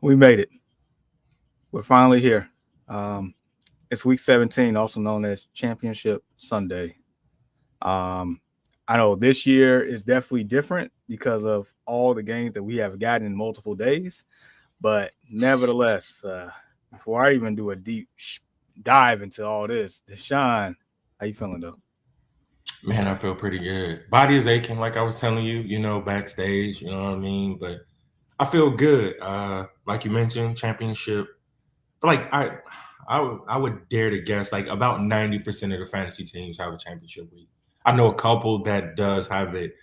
We made it. We're finally here. It's week 17, also known as Championship Sunday. Um, I know this year is definitely different because of all the games that we have gotten in multiple days. But nevertheless, before I even do a deep dive into all this, Deshaun, how you feeling though? Man, I feel pretty good. Body is aching, like I was telling you, backstage, you know what I mean? But I feel good. Like you mentioned, championship. Like I would dare to guess like about 90% of the fantasy teams have a championship week. I know a couple that does have it.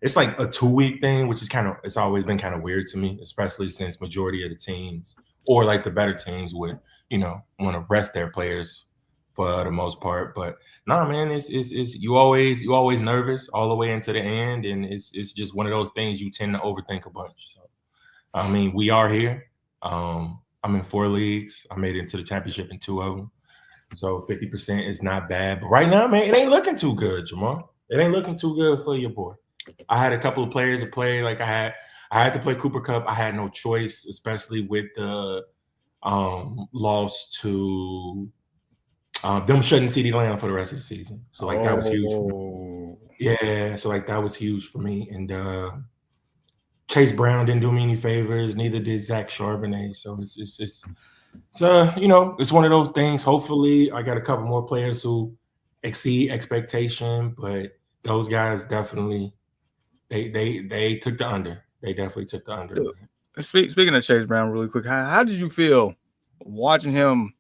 It's like a 2-week thing, which is it's always been kind of weird to me, especially since majority of the teams or like the better teams would, want to rest their players for the most part. But nah, man, it's you always nervous all the way into the end, and it's just one of those things you tend to overthink a bunch. So I mean, we are here. I'm in 4 leagues. I made it into the championship in 2 of them. So 50% is not bad. But right now, man, it ain't looking too good, Jamal. It ain't looking too good for your boy. I had a couple of players to play. Like I had to play Cooper Cup. I had no choice, especially with the loss to them shutting CD Lamb for the rest of the season. So like that was huge for me. Oh, Yeah, so like that was huge for me. And Chase Brown didn't do me any favors. Neither did Zach Charbonnet. So it's one of those things. Hopefully, I got a couple more players who exceed expectation, but those guys definitely they took the under. They definitely took the under. speaking of Chase Brown, really quick, how did you feel watching him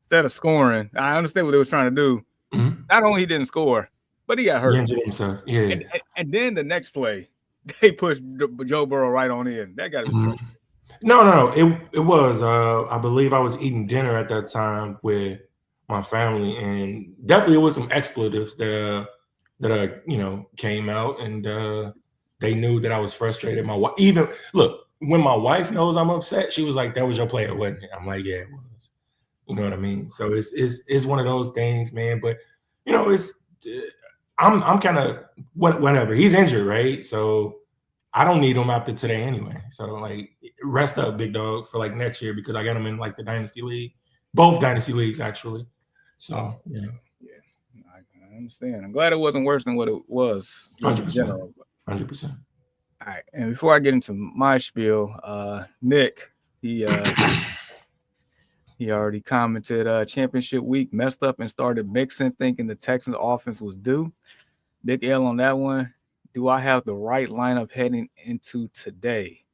instead of scoring? I understand what they was trying to do. Mm-hmm. Not only he didn't score, but he got hurt. He injured himself. Yeah. And then the next play, they pushed Joe Burrow right on in. That got to be frustrating. No. It was. I believe I was eating dinner at that time with my family, and definitely it was some expletives that came out, and they knew that I was frustrated. My wife, even look, when my wife knows I'm upset, she was like, "That was your player, wasn't it?" I'm like, "Yeah, it was." You know what I mean? So it's one of those things, man. But it's I'm kind of whatever. He's injured, right? So I don't need him after today anyway. So like, rest up, big dog, for like next year because I got him in like the dynasty league, both dynasty leagues actually. So yeah. I understand. I'm glad it wasn't worse than what it was just in 100%. general. 100%. All right, and before I get into my spiel, Nick, he already commented championship week, messed up and started mixing, thinking the Texans offense was due. Big L on that one. Do I have the right lineup heading into today?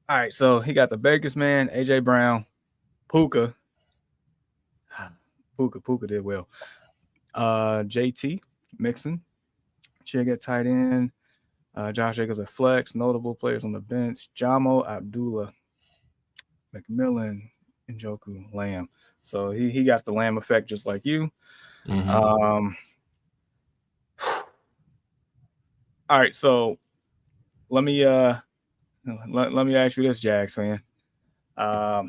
All right, so he got the Bakers man, AJ Brown, Puka did well. JT Mixon, Chig at tight end, Josh Jacobs at flex, notable players on the bench, Jamo Abdullah, McMillan, and Joku Lamb. So he got the Lamb effect just like you. Mm-hmm. All right, so let me ask you this, Jags fan. What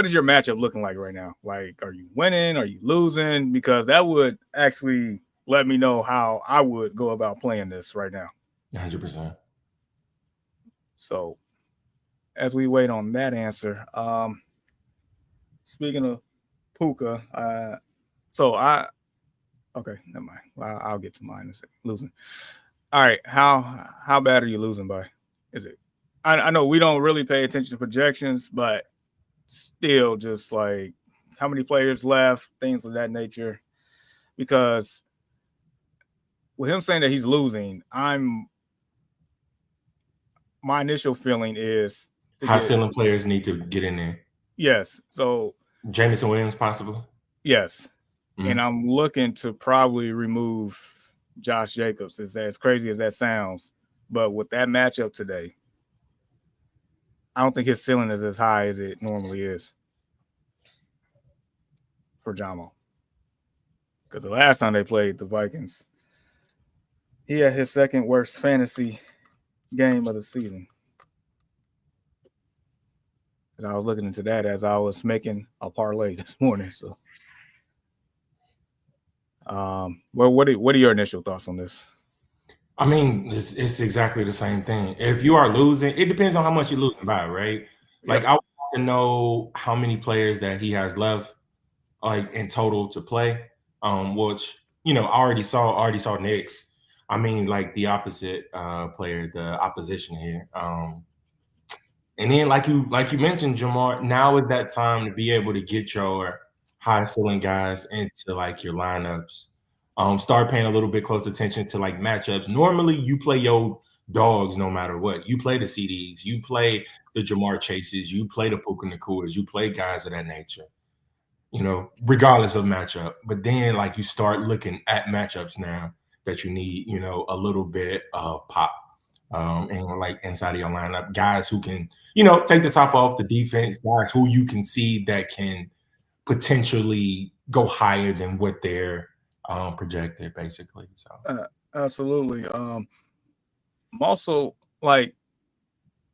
is your matchup looking like right now? Like, are you winning? Are you losing? Because that would actually let me know how I would go about playing this right now. 100%. So as we wait on that answer, speaking of Puka, okay, never mind. Well, I'll get to mine in a second. Losing. All right, how bad are you losing by? Is it? I know we don't really pay attention to projections, but still, just like how many players left, things of that nature. Because with him saying that he's losing, my initial feeling is high ceiling players need to get in there. Yes. So Jameson Williams, possibly. Yes. Mm-hmm. And I'm looking to probably remove Josh Jacobs. As crazy as that sounds, but with that matchup today, I don't think his ceiling is as high as it normally is for Jamo. Because the last time they played the Vikings, he had his second worst fantasy game of the season. And I was looking into that as I was making a parlay this morning. So, well, what are your initial thoughts on this? I mean, it's exactly the same thing. If you are losing, it depends on how much you're losing by, right? Like Yep. I want to know how many players that he has left, like in total to play. Which I already saw Knicks. I mean, like the opposite player, the opposition here. And then like you mentioned, Jamar, now is that time to be able to get your high ceiling guys into like your lineups. Start paying a little bit close attention to like matchups. Normally you play your dogs no matter what. You play the CDs, you play the Jamar Chases, you play the Puka Nakuas, you play guys of that nature, regardless of matchup. But then like you start looking at matchups now that you need, a little bit of pop. And like inside of your lineup, guys who can, take the top off the defense, guys who you can see that can potentially go higher than what they're projected, basically. So Absolutely. I'm also like,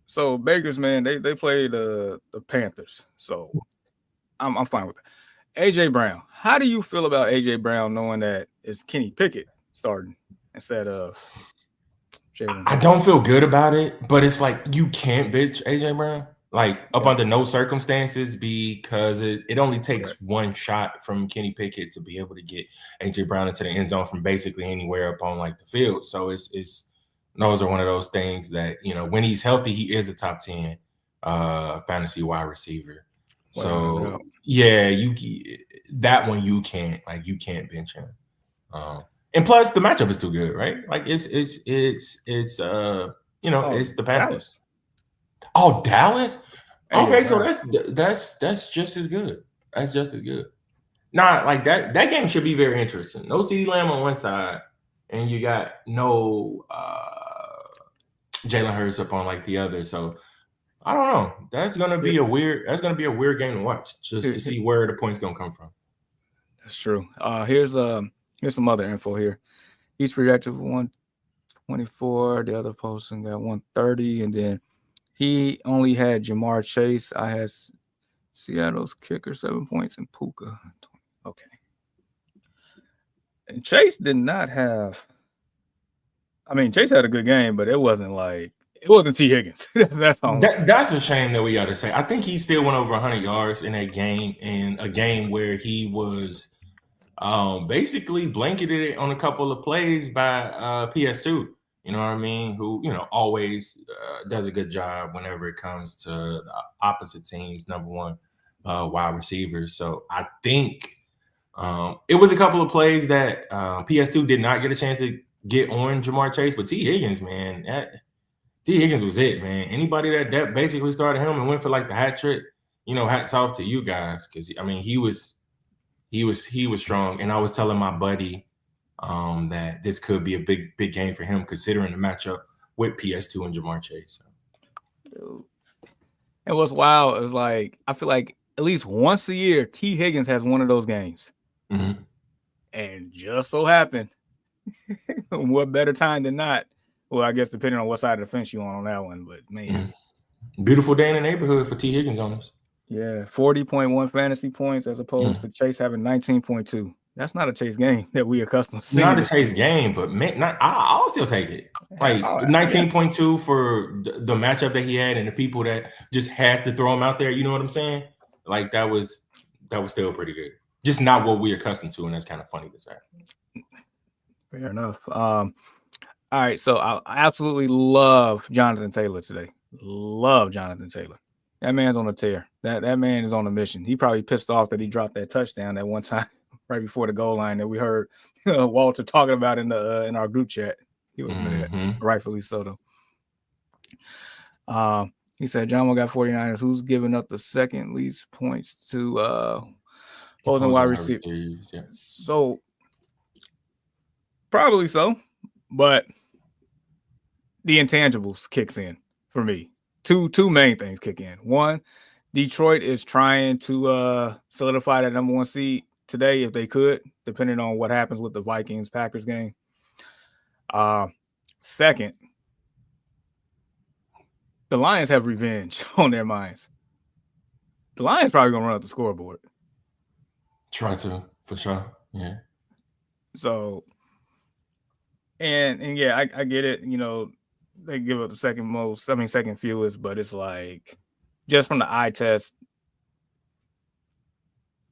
so Bakers, man, they play the Panthers, so I'm fine with that. AJ Brown, how do you feel about AJ Brown knowing that it's Kenny Pickett starting instead of Jalen I Hurts? don't feel good about it, but it's like you can't bitch AJ Brown, like up Yeah, under no circumstances, because it only takes correct. one shot from Kenny Pickett to be able to get AJ Brown into the end zone from basically anywhere up on like the field. So it's those are one of those things that when he's healthy, he is a top 10 fantasy wide receiver. Without a doubt. So yeah, that one you can't bench him. And plus the matchup is too good, right? Like Oh, it's the Panthers. Dallas. Oh, Dallas. AJ Okay, so Brown. that's just as good. That's just as good. Nah, like that game should be very interesting. No CeeDee Lamb on one side, and you got no Jalen Hurts up on like the other. So I don't know. Here- That's gonna be a weird game to watch, just to here- see where the points gonna come from. that's true. Here's some other info here. He's projected for 124. The other person got 130, and then he only had Jamar Chase. I had Seattle's kicker 7 points and Puka. Okay. And Chase did not have. I mean, Chase had a good game, but it wasn't T Higgins. That's all I'm saying. That's a shame that we got to say. I think he still went over 100 yards in that game, in a game where he was basically blanketed it on a couple of plays by PS2. You know what I mean? Who always does a good job whenever it comes to the opposite team's number one wide receivers. So I think it was a couple of plays that PS2 did not get a chance to get on Jamar Chase, but T Higgins, man, T Higgins was it, man. Anybody that basically started him and went for like the hat trick, hats off to you guys, because I mean he was strong. And I was telling my buddy that this could be a big game for him, considering the matchup with PS2 and Jamar Chase. Dude. And what's wild is like I feel like at least once a year, T Higgins has one of those games, Mm-hmm. and just so happened, what better time than not? Well, I guess depending on what side of the fence you on that one, but man. Mm-hmm. Beautiful day in the neighborhood for T Higgins on us. Yeah, 40.1 fantasy points as opposed to Chase having 19.2. That's not a Chase game that we accustomed to seeing. Not a Chase game, but man, I'll still take it. Like 19.2 for the matchup that he had and the people that just had to throw him out there. You know what I'm saying? Like that was still pretty good. Just not what we're accustomed to, and that's kind of funny to say. Fair enough. All right, so I absolutely love Jonathan Taylor today. Love Jonathan Taylor. That man's on a tear. That man is on a mission. He probably pissed off that he dropped that touchdown that one time right before the goal line that we heard Walter talking about in our group chat. He was mad, rightfully so though. He said John Wall got 49ers. Who's giving up the second least points to opposing wide receiver? Yeah. So probably so, but the intangibles kicks in for me. Two main things kick in. One, Detroit is trying to solidify that number one seed today if they could, depending on what happens with the Vikings-Packers game. Second, the Lions have revenge on their minds. The Lions probably going to run up the scoreboard. Try to, for sure. Yeah. So And yeah, I get it. You know, they give up the second fewest, but it's like just from the eye test,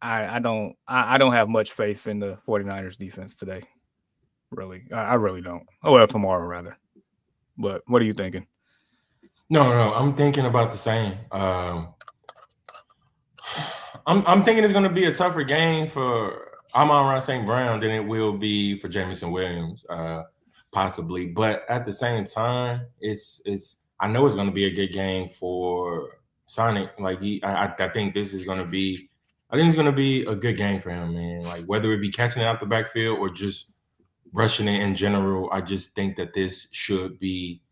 I don't have much faith in the 49ers defense today. Really. I really don't. Oh well, tomorrow rather. But what are you thinking? No, I'm thinking about the same. I'm thinking it's going to be a tougher game for Amon-Ra St. Brown than it will be for Jameson Williams, possibly. But at the same time, it's I know it's going to be a good game for Sonic. Like I think this is going to be, I think it's going to be a good game for him, man. Like whether it be catching it out the backfield or just rushing it in general, I just think that this should be.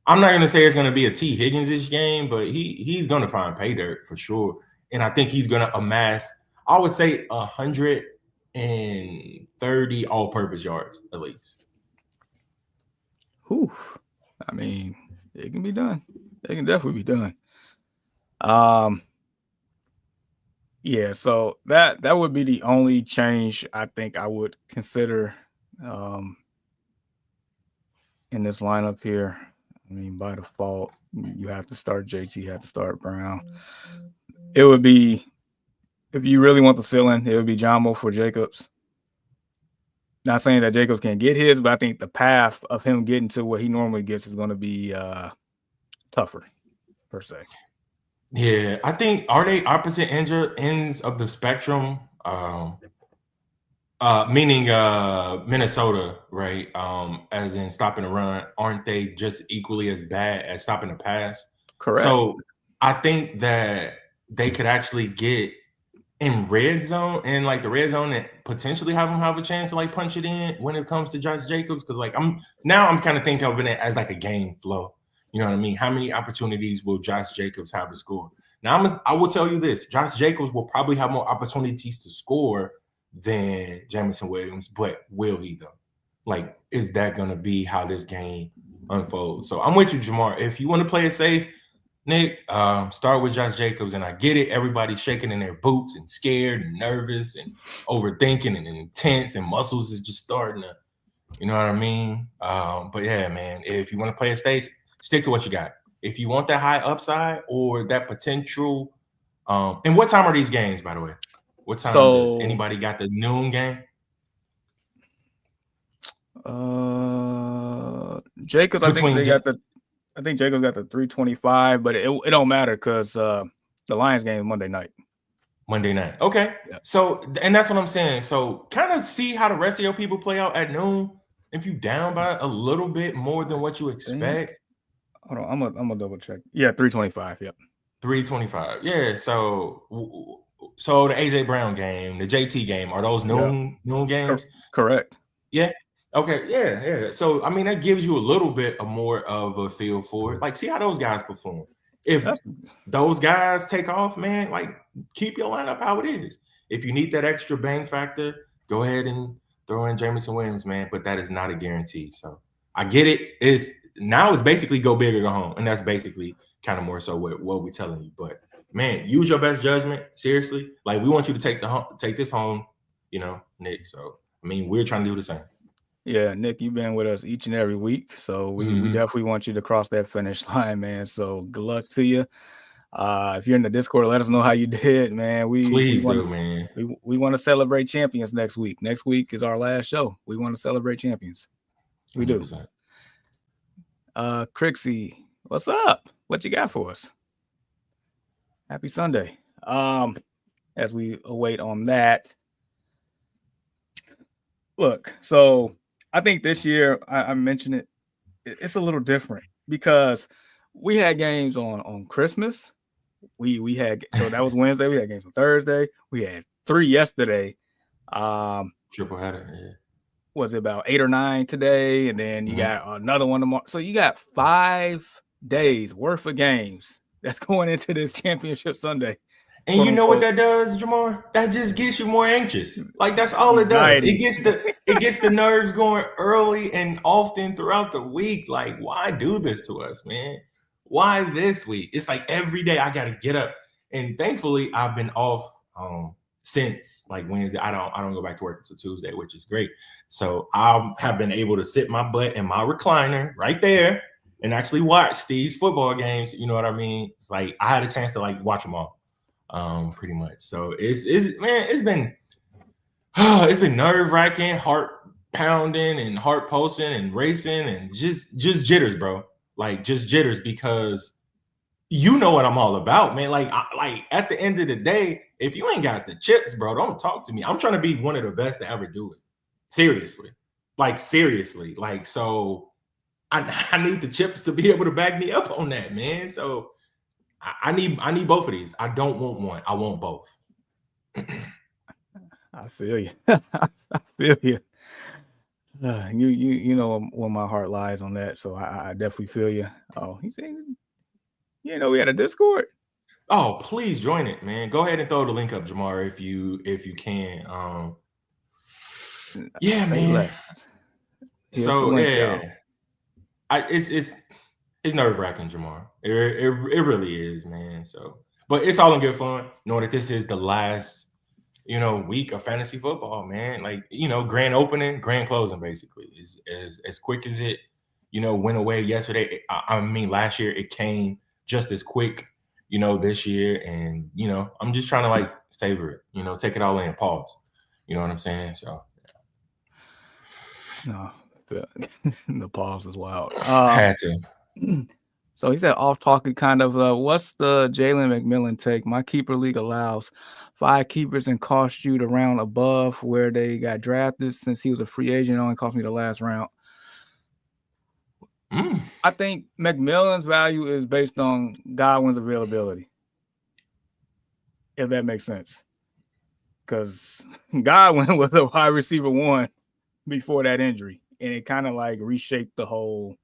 I'm not going to say it's going to be a T. Higgins-ish game, but he's going to find pay dirt for sure. And I think he's going to amass, I would say, 130 all-purpose yards at least. Whew. I mean, it can be done. It can definitely be done. Yeah, so that would be the only change I think I would consider in this lineup here. I mean, by default, you have to start JT, you have to start Brown. It would be, if you really want the ceiling, it would be Jamo for Jacobs. Not saying that Jacobs can't get his, but I think the path of him getting to what he normally gets is going to be tougher, per se. Yeah, I think, are they opposite ends of the spectrum? Meaning Minnesota, right? As in stopping the run, aren't they just equally as bad at stopping the pass? Correct. So I think that they could actually get in red zone and like the red zone and potentially have a chance to like punch it in when it comes to Josh Jacobs. Cause like I'm kind of thinking of it as like a game flow. You know what I mean? How many opportunities will Josh Jacobs have to score? Now I will tell you this: Josh Jacobs will probably have more opportunities to score than Jameson Williams, but will he though? Like, is that gonna be how this game unfolds? So I'm with you, Jamar. If you want to play it safe, Nick, start with Josh Jacobs, and I get it. Everybody's shaking in their boots and scared and nervous and overthinking and intense, and muscles is just starting to, you know what I mean? But yeah, man, if you want to play it safe, stick to what you got. If you want that high upside or that potential, and what time are these games, by the way? What time does anybody got the noon game? Jacobs, I think Jacobs got the 325, but it don't matter because the Lions game is Monday night. Okay. Yeah. So, and that's what I'm saying. So kind of see how the rest of your people play out at noon. If you down by a little bit more than what you expect. Hold on, I'm gonna double check. Yeah, 325. Yep. 325. Yeah. So the AJ Brown game, the JT game, are those noon games? Correct. Yeah. Okay. Yeah. So I mean, that gives you a little bit of more of a feel for it. Like, see how those guys perform. If those guys take off, man, like keep your lineup how it is. If you need that extra bang factor, go ahead and throw in Jameson Williams, man. But that is not a guarantee. So I get it. It's basically go big or go home, and that's basically kind of more so what we're telling you. But man, use your best judgment. Seriously, like we want you to take this home, you know, Nick. So I mean, we're trying to do the same. Yeah, Nick, you've been with us each and every week, so we definitely want you to cross that finish line, man. So good luck to you. If you're in the Discord, let us know how you did, man. Please do, man. We want to celebrate champions next week. Next week is our last show. We want to celebrate champions. We 100%. Do. Crixie, what's up? What you got for us? Happy Sunday. As we await on that. Look, so I think this year, I mentioned it, it's a little different because we had games on Christmas. We had, so that was Wednesday. We had games on Thursday. We had 3 yesterday. Triple header, yeah. Was it about 8 or 9 today? And then you got another one tomorrow. So you got 5 days worth of games that's going into this championship Sunday. And you know what that does, Jamar? That just gets you more anxious. Like that's all anxiety. It does. It gets the nerves going early and often throughout the week. Like, why do this to us, man? Why this week? It's like every day I got to get up. And thankfully, I've been off since like Wednesday. I don't go back to work until Tuesday, which is great. So I have been able to sit my butt in my recliner right there and actually watch these football games. You know what I mean? It's like I had a chance to like watch them all, pretty much. So it's been it's been nerve wracking, heart pounding, and heart pulsing, and racing, and just jitters, bro. Like just jitters because you know what I'm all about, man. Like at the end of the day, if you ain't got the chips, bro, don't talk to me. I'm trying to be one of the best to ever do it. Seriously, like so. I need the chips to be able to back me up on that, man. So I need both of these. I don't want one. I want both. I feel you. I feel you. You know where my heart lies on that, so I definitely feel you. Oh, he's saying, you know, we had a Discord. Oh, please join it, man. Go ahead and throw the link up, Jamar, if you can. Yeah, Say man. less. Here's the So link, yeah, y'all. it's nerve wracking, Jamar. It really is, man. So, but it's all in good fun. Knowing that this is the last, week of fantasy football, man. Like, grand opening, grand closing, basically, is as quick as it, went away yesterday. I mean, last year it came just as quick, this year, and I'm just trying to like savor it, take it all in, pause. You know what I'm saying? So No, the pause is wild. had to. So he said, off talking kind of, what's the Jalen McMillan take? My keeper league allows 5 keepers and cost you the round above where they got drafted. Since he was a free agent, it only cost me the last round. I think McMillan's value is based on Godwin's availability, if that makes sense. Because Godwin was a wide receiver 1 before that injury, and it kind of like reshaped the whole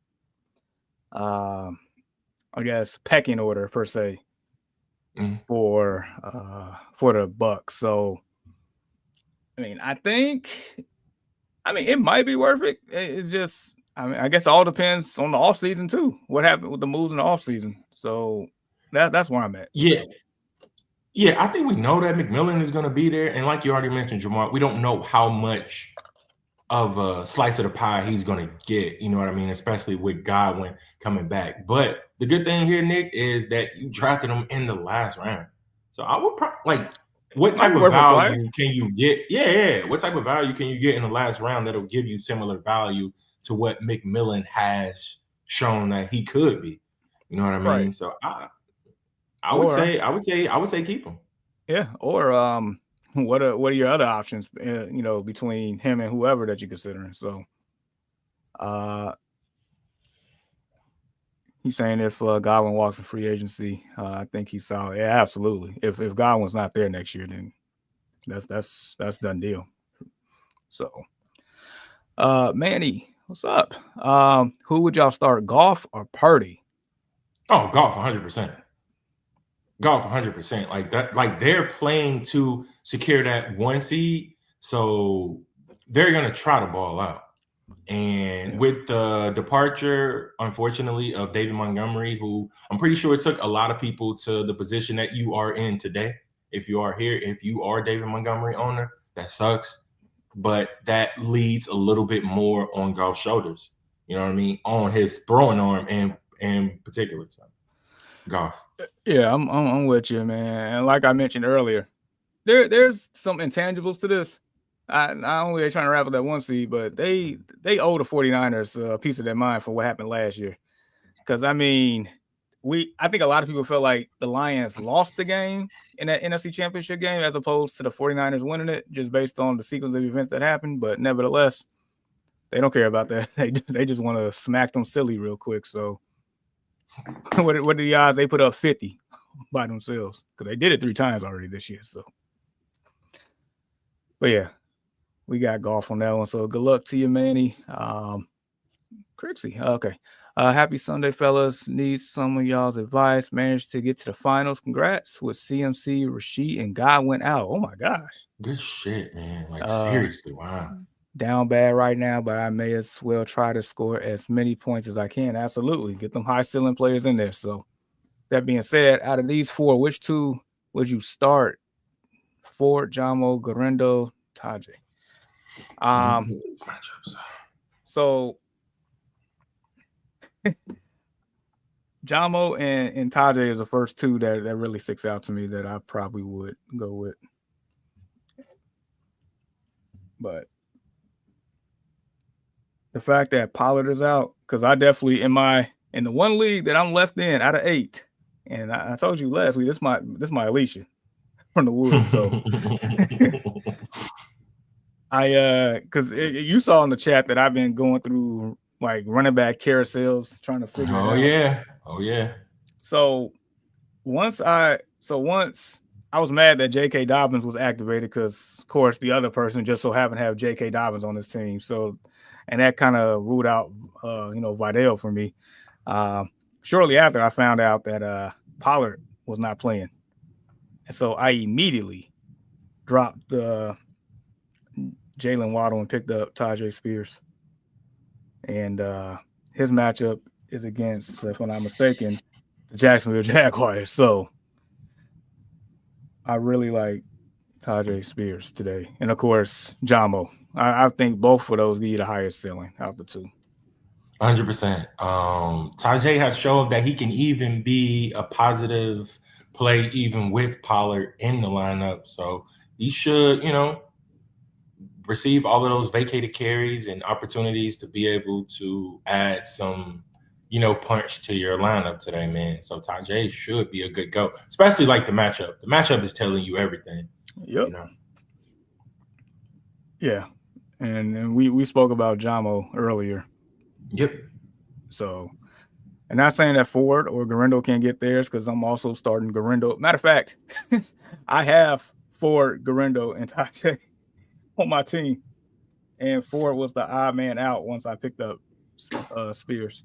I guess pecking order per se for the Bucks. So I mean, it might be worth it. It's just, I guess it all depends on the offseason too. What happened with the moves in the offseason. So that's where I'm at. Yeah, I think we know that McMillan is going to be there. And like you already mentioned, Jamar, we don't know how much of a slice of the pie he's going to get, you know what I mean, especially with Godwin coming back. But the good thing here, Nick, is that you drafted him in the last round. So I would what type of value can you get? Yeah. What type of value can you get in the last round that'll give you similar value to what McMillan has shown that he could be? You know what I mean? Right. So I would say keep him. Yeah. Or what are your other options? Between him and whoever that you're considering. So, he's saying if Godwin walks in free agency, I think he's solid. Yeah, absolutely. If Godwin's not there next year, then that's done deal. So, Manny, what's up? Who would y'all start, Goff or Purdy? Oh, Goff, 100%. Goff 100%. Like that, like they're playing to secure that 1 seed, so they're gonna try to ball out. And with the departure, unfortunately, of David Montgomery, who I'm pretty sure it took a lot of people to the position that you are in today. If you are here, if you are David Montgomery owner, that sucks. But that leads a little bit more on Goff's shoulders. You know what I mean? On his throwing arm in particular. So. Goff. Yeah, I'm with you, man. And like I mentioned earlier, there's some intangibles to this. Not only are they trying to wrap up that 1 seed, but they owe the 49ers a piece of their mind for what happened last year. Because I think a lot of people felt like the Lions lost the game in that NFC Championship game as opposed to the 49ers winning it, just based on the sequence of events that happened. But nevertheless, they don't care about that. They just want to smack them silly real quick. So what are the odds they put up 50 by themselves? Because they did it 3 times already this year. So, but yeah, we got Goff on that one. So good luck to you, Manny. Crixie. Okay. Happy Sunday, fellas. Need some of y'all's advice. Managed to get to the finals. Congrats with CMC, Rashid, and Godwin out. Oh my gosh. Good shit, man. Like seriously, wow. Down bad right now, but I may as well try to score as many points as I can. Absolutely. Get them high ceiling players in there. So that being said, out of these 4, which 2 would you start Ford, Jamo, Garendo, Tajay. Matchups. So Jamo and Tajay is the first two that really sticks out to me that I probably would go with. But the fact that Pollard is out, because I definitely in the one league that I'm left in out of 8, and I told you last week, this my Alicia from the woods. So because you saw in the chat that I've been going through like running back carousels trying to figure it out. Oh yeah. So once I was mad that J.K. Dobbins was activated because, of course, the other person just so happened to have J.K. Dobbins on his team. So, and that kind of ruled out, Vidal for me. Shortly after, I found out that Pollard was not playing. And so I immediately dropped Jalen Waddle and picked up Tajay Spears. And his matchup is against, if I'm not mistaken, the Jacksonville Jaguars. So I really like Tajay Spears today. And, of course, Jamo. I think both of those give you the highest ceiling out the two. 100%. Tajay has shown that he can even be a positive play even with Pollard in the lineup. So he should, receive all of those vacated carries and opportunities to be able to add some, punch to your lineup today, man. So Tajay should be a good go, especially like the matchup. The matchup is telling you everything. Yep. Yeah. And we spoke about Jamo earlier. Yep. So, and not saying that Ford or Garendo can't get theirs because I'm also starting Garendo. Matter of fact, I have Ford, Garendo, and Tajay on my team. And Ford was the odd man out once I picked up Spears.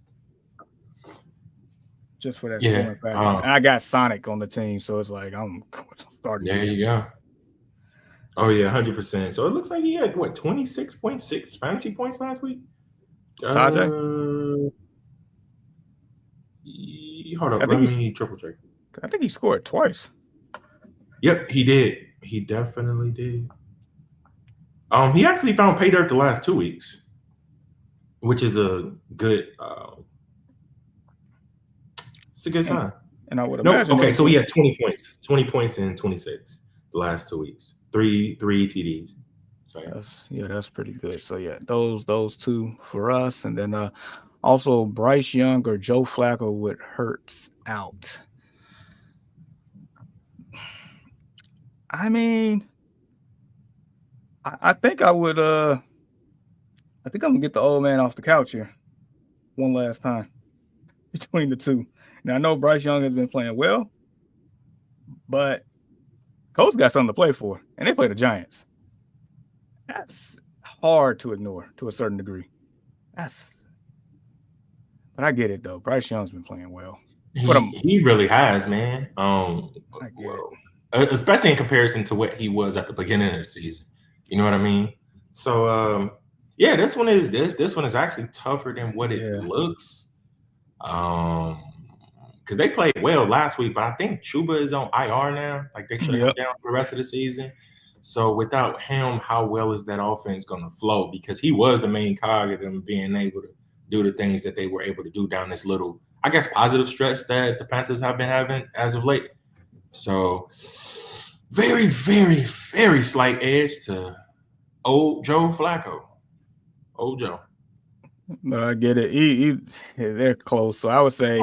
Just for that ceiling factor. And I got Sonic on the team, so it's like I'm starting. There you go. Oh yeah, 100%. So it looks like he had 26.6 fantasy points last week. Tajay? Hold up, let me triple check. I think he scored twice. Yep, he did. He definitely did. He actually found pay dirt the last 2 weeks, which is a good. It's a good sign. And I would imagine. Okay, so he had 20 points in 26 the last 2 weeks. Three TDs. So, that's pretty good. So yeah, those two for us, and then also Bryce Young or Joe Flacco with Hurts out. I mean, I think I would. I think I'm gonna get the old man off the couch here one last time between the two. Now I know Bryce Young has been playing well, but Colts got something to play for, and they play the Giants. That's hard to ignore to a certain degree. But I get it though. Bryce Young's been playing well. He really has, man. I get it. Especially in comparison to what he was at the beginning of the season. You know what I mean? So this one is actually tougher than what it looks. Because they played well last week, but I think Chuba is on IR now. Like they shut him down for the rest of the season. So without him, how well is that offense going to flow? Because he was the main cog of them being able to do the things that they were able to do down this little, I guess, positive stretch that the Panthers have been having as of late. So very, very, very slight edge to old Joe Flacco. Old Joe. No, I get it. They're close. So I would say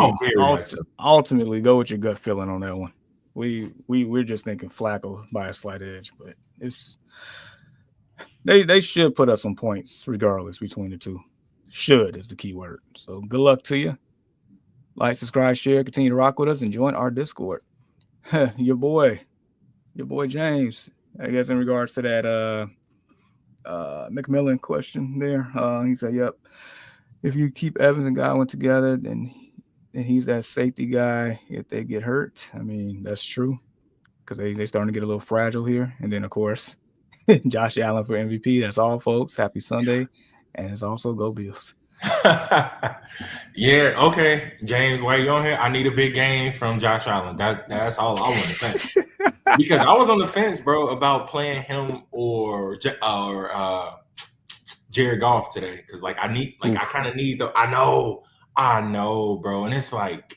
ultimately go with your gut feeling on that one. We're just thinking Flacco by a slight edge, but they should put up some points regardless between the two. Should is the key word. So good luck to you. Like, subscribe, share, continue to rock with us, and join our Discord. Your boy James, I guess in regards to that McMillan question there, he said, yep, if you keep Evans and Godwin together, then he's that safety guy if they get hurt. I mean, that's true because they starting to get a little fragile here. And then, of course, Josh Allen for MVP. That's all, folks. Happy Sunday. And it's also Go Bills. Yeah, okay. James, why you on here? I need a big game from Josh Allen. That's all I want to say. because I was on the fence, bro, about playing him or Jared Goff today. Because like I kind of need the. I know, bro, and it's like.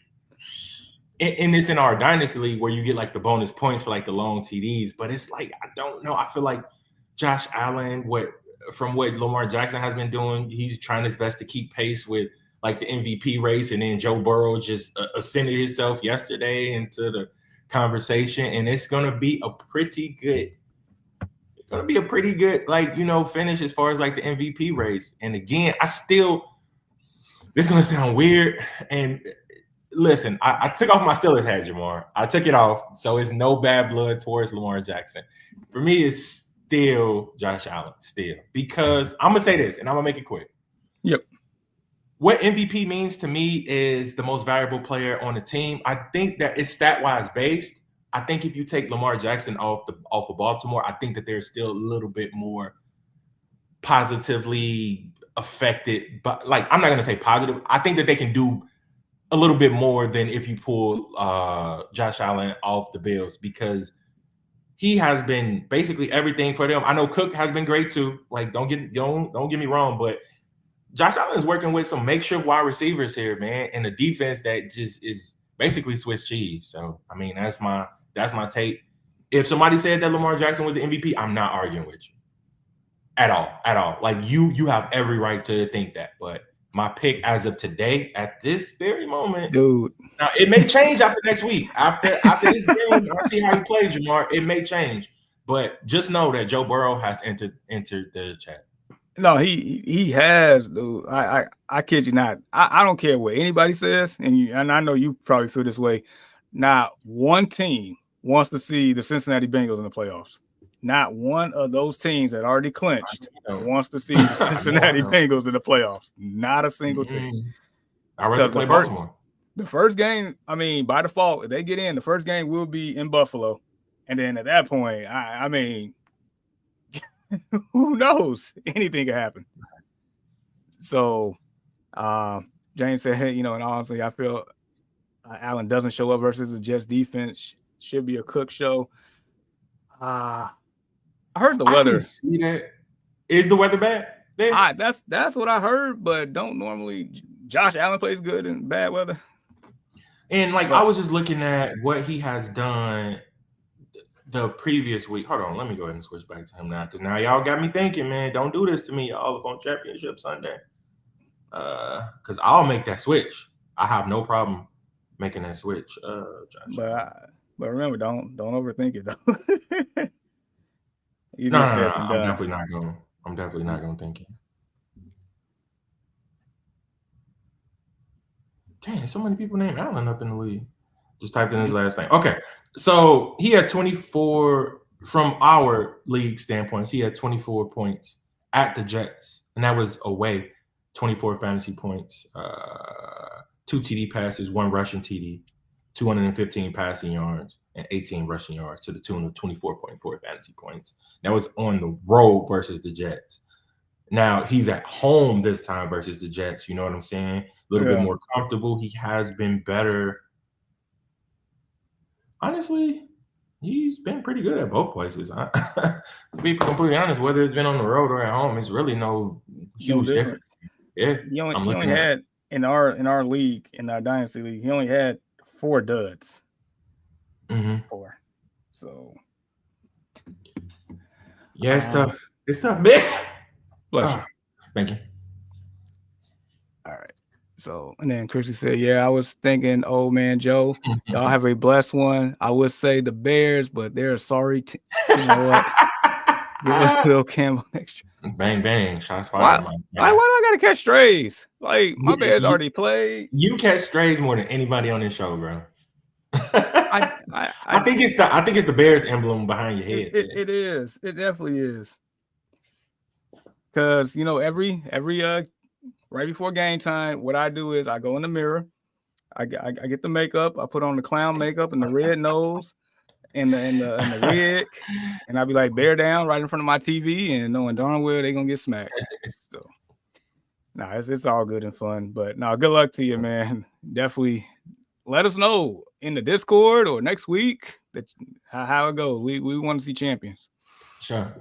And it's in our dynasty league where you get like the bonus points for like the long TDs, but it's like I don't know. I feel like Josh Allen, from what Lamar Jackson has been doing, he's trying his best to keep pace with like the MVP race, and then Joe Burrow just ascended himself yesterday into the conversation, and it's gonna be a pretty good finish as far as like the MVP race. And again, this is gonna sound weird and. Listen, I took off my Steelers hat, Jamar. I took it off, so it's no bad blood towards Lamar Jackson. For me, it's still Josh Allen, because I'm gonna say this, and I'm gonna make it quick. Yep. What MVP means to me is the most valuable player on the team. I think that it's stat-wise based. I think if you take Lamar Jackson off of Baltimore, I think that they're still a little bit more positively affected. But like, I'm not gonna say positive. I think that they can do a little bit more than if you pull Josh Allen off the Bills, because he has been basically everything for them. I know Cook has been great too. Like, don't get me wrong, but Josh Allen is working with some makeshift wide receivers here, man, and a defense that just is basically Swiss cheese. So, I mean, that's my take. If somebody said that Lamar Jackson was the MVP, I'm not arguing with you at all. Like, you have every right to think that, but my pick as of today, at this very moment, dude. Now it may change after next week. After this game, I see how you play, Jamar. It may change, but just know that Joe Burrow has entered the chat. No, he has, dude. I kid you not. I don't care what anybody says, and I know you probably feel this way. Not one team wants to see the Cincinnati Bengals in the playoffs. Not one of those teams that already clinched wants to see the Cincinnati Bengals in the playoffs. Not a single team. I'd rather play Baltimore. The first game, I mean, by default, if they get in, the first game will be in Buffalo. And then at that point, I mean, who knows? Anything can happen. So James said, hey, and honestly, I feel Allen doesn't show up versus the Jets defense. Should be a Cook show. I heard the weather. I can see that. Is the weather bad? That's what I heard, but don't normally. Josh Allen plays good in bad weather. And I was just looking at what he has done the previous week. Hold on, let me go ahead and switch back to him now, because now y'all got me thinking, man. Don't do this to me, y'all, up on Championship Sunday. Because I'll make that switch. I have no problem making that switch. Josh. But remember, don't overthink it though. No, I'm definitely not going. I'm definitely not going to think it. Dang, so many people named Allen up in the league. Just typed in his last name. Okay, so he had 24 from our league standpoints. He had 24 points at the Jets, and that was away. 24 fantasy points, 2 TD passes, 1 rushing TD, 215 passing yards, and 18 rushing yards to the tune of 24.4 fantasy points. That was on the road versus the Jets. Now he's at home this time versus the Jets. You know what I'm saying? A little bit more comfortable. He has been better. Honestly, he's been pretty good at both places. To be completely honest, whether it's been on the road or at home, it's really no huge difference. Yeah, he only had in our league, in our dynasty league, he only had 4 duds. 4. So yeah, it's tough. It's tough, man. Bless you. Thank you. All right. So, and then Chrissy said, yeah, I was thinking, old man Joe, y'all have a blessed one. I would say the Bears, but they're sorry. You know what? Give Will Campbell next year. Bang, bang. Shots fired. Why do I got to catch strays? Like, my Bears already played. You catch strays more than anybody on this show, bro. I think it's the Bears emblem behind your head. It is. It definitely is. Because every right before game time, what I do is I go in the mirror, I get the makeup, I put on the clown makeup and the red nose and the wig, and I be like bear down right in front of my TV, and knowing darn well they're gonna get smacked. So it's all good and fun. But no, good luck to you, man. Definitely let us know in the Discord or next week how it goes. We want to see champions. Sure.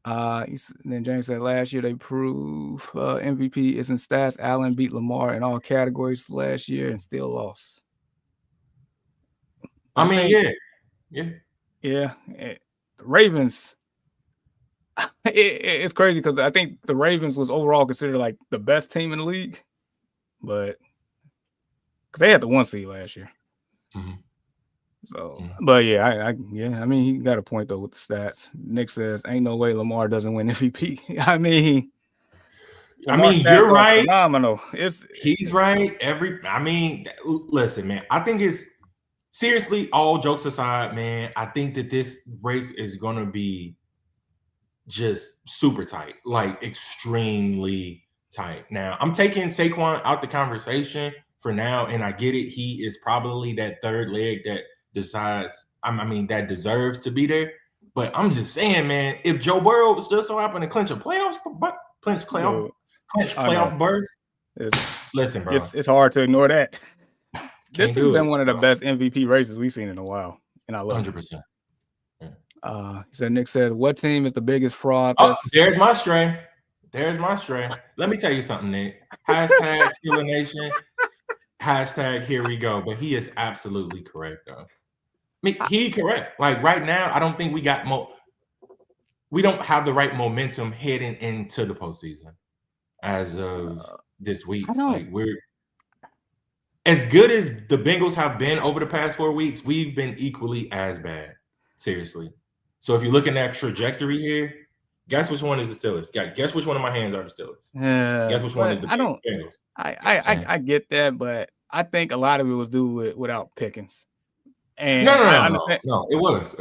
Then James said last year they proved MVP isn't stats. Allen beat Lamar in all categories last year and still lost. I mean, yeah. The Ravens. It's crazy because I think the Ravens was overall considered like the best team in the league, but because they had the 1 seed last year. Mm-hmm. So, but yeah, I mean, he got a point though with the stats. Nick says, "Ain't no way Lamar doesn't win MVP." I mean, you're right. Phenomenal. He's right. Listen, man. I think it's seriously. All jokes aside, man. I think that this race is gonna be just super tight, like extremely tight. Now, I'm taking Saquon out the conversation for now, and I get it. He is probably that third leg that decides. That deserves to be there. But I'm just saying, man, if Joe Burrow just so happen to clinch playoff berth, listen, bro, it's hard to ignore that. This has been one of the bro. best MVP races we've seen in a while, and I love 100%. He said, Nick said, what team is the biggest fraud? There's my stray. Let me tell you something, Nick. Hashtag Steeler Nation. Hashtag here we go. But he is absolutely correct, though. He correct. Like right now, I don't think we don't have the right momentum heading into the postseason as of this week. Like we're as good as the Bengals have been over the past 4 weeks, we've been equally as bad. Seriously. So if you're looking at trajectory here, guess which one is the Steelers? Guess which one of my hands are the Steelers? Guess which one is the Bengals? I get that, but I think a lot of it was due without Pickens. And no, it was.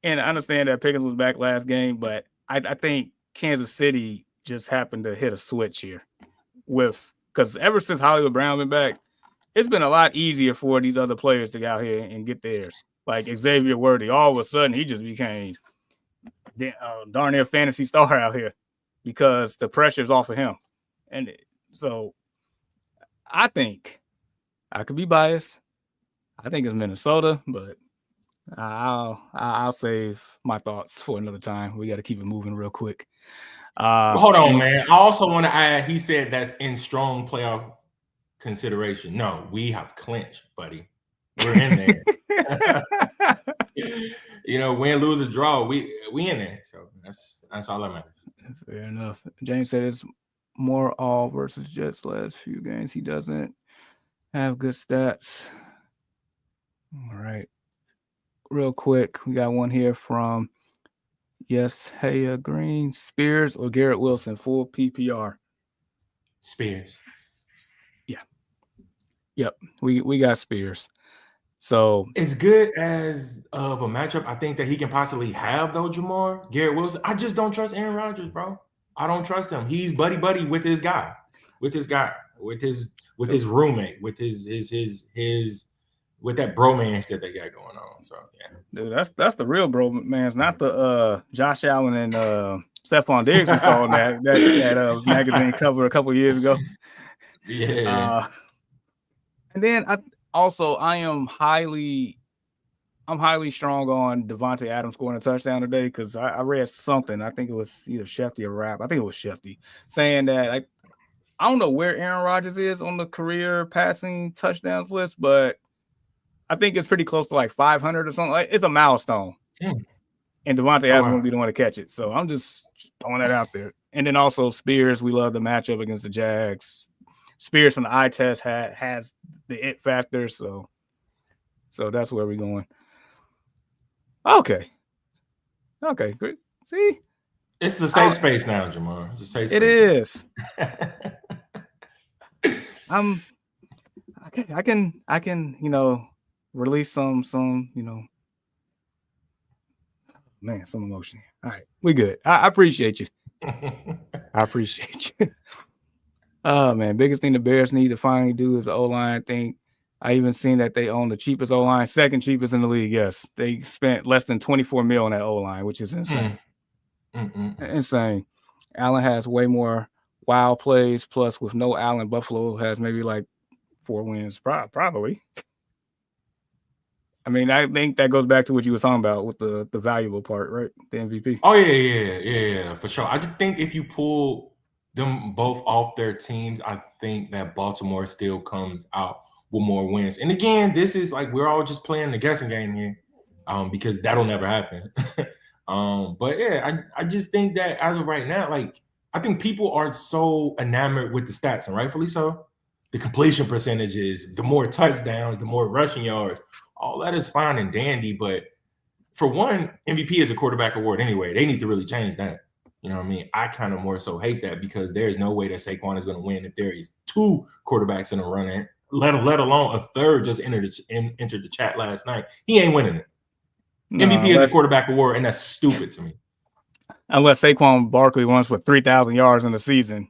And I understand that Pickens was back last game, but I think Kansas City just happened to hit a switch here because ever since Hollywood Brown been back, it's been a lot easier for these other players to go out here and get theirs. Like Xavier Worthy, all of a sudden he just became darn near fantasy star out here because the pressure's off of him. And so I think I could be biased. I think it's Minnesota, but I'll save my thoughts for another time. We got to keep it moving real quick. Hold on, man. I also want to add, he said that's in strong playoff consideration. No, we have clinched, buddy. We're in there. Win, lose, or draw, we in there. So that's all that matters. Fair enough. James said it's more all versus Jets last few games. He doesn't have good stats. All right. Real quick, we got one here from Hey Green. Spears or Garrett Wilson, full PPR? Spears. Yeah. Yep. We got Spears. So as good as of a matchup I think that he can possibly have, though, Jamar, Garrett Wilson, I just don't trust Aaron Rodgers, bro. I don't trust him. He's buddy with his guy, with his roommate, with with that bromance that they got going on. So yeah, dude, that's the real bromance, not the Josh Allen and Stephon Diggs we saw in that magazine cover a couple years ago. Yeah. And then I'm highly strong on Devontae Adams scoring a touchdown today because I read something. I think it was either Shefty or Rapp. I think it was Shefty saying that I don't know where Aaron Rodgers is on the career passing touchdowns list, but I think it's pretty close to like 500 or something. It's a milestone. And Devontae Adams won't be the one to catch it. So I'm just throwing that out there. And then also Spears, we love the matchup against the Jags. Spears from the eye test has the it factor. So that's where we're going. Okay, great. See? It's a safe space now, Jamar. It's a safe space. It is. I can, release some, some emotion. All right, we good. I appreciate you. I appreciate you. Oh man, biggest thing the Bears need to finally do is the O-line. I think I even seen that they own the cheapest O-line, second cheapest in the league. Yes, they spent less than $24 million on that O-line, which is insane. Insane. Allen has way more wild plays. Plus, with no Allen, Buffalo has maybe like 4 wins, probably. I mean, I think that goes back to what you was talking about with the valuable part, right? The MVP. Oh yeah, for sure. I just think if you pull them both off their teams, I think that Baltimore still comes out with more wins. And again, this is like we're all just playing the guessing game here, because that'll never happen. But yeah, I just think that as of right now, like I think people are so enamored with the stats, and rightfully so. The completion percentages, the more touchdowns, the more rushing yards, all that is fine and dandy, but for one, MVP is a quarterback award anyway. They need to really change that. You know what I mean? I kind of more so hate that because there's no way that Saquon is going to win if there is two quarterbacks in a run, let alone a third just entered the chat last night. He ain't winning it. No, MVP is a quarterback award, and that's stupid to me. Unless Saquon Barkley runs for 3,000 yards in the season.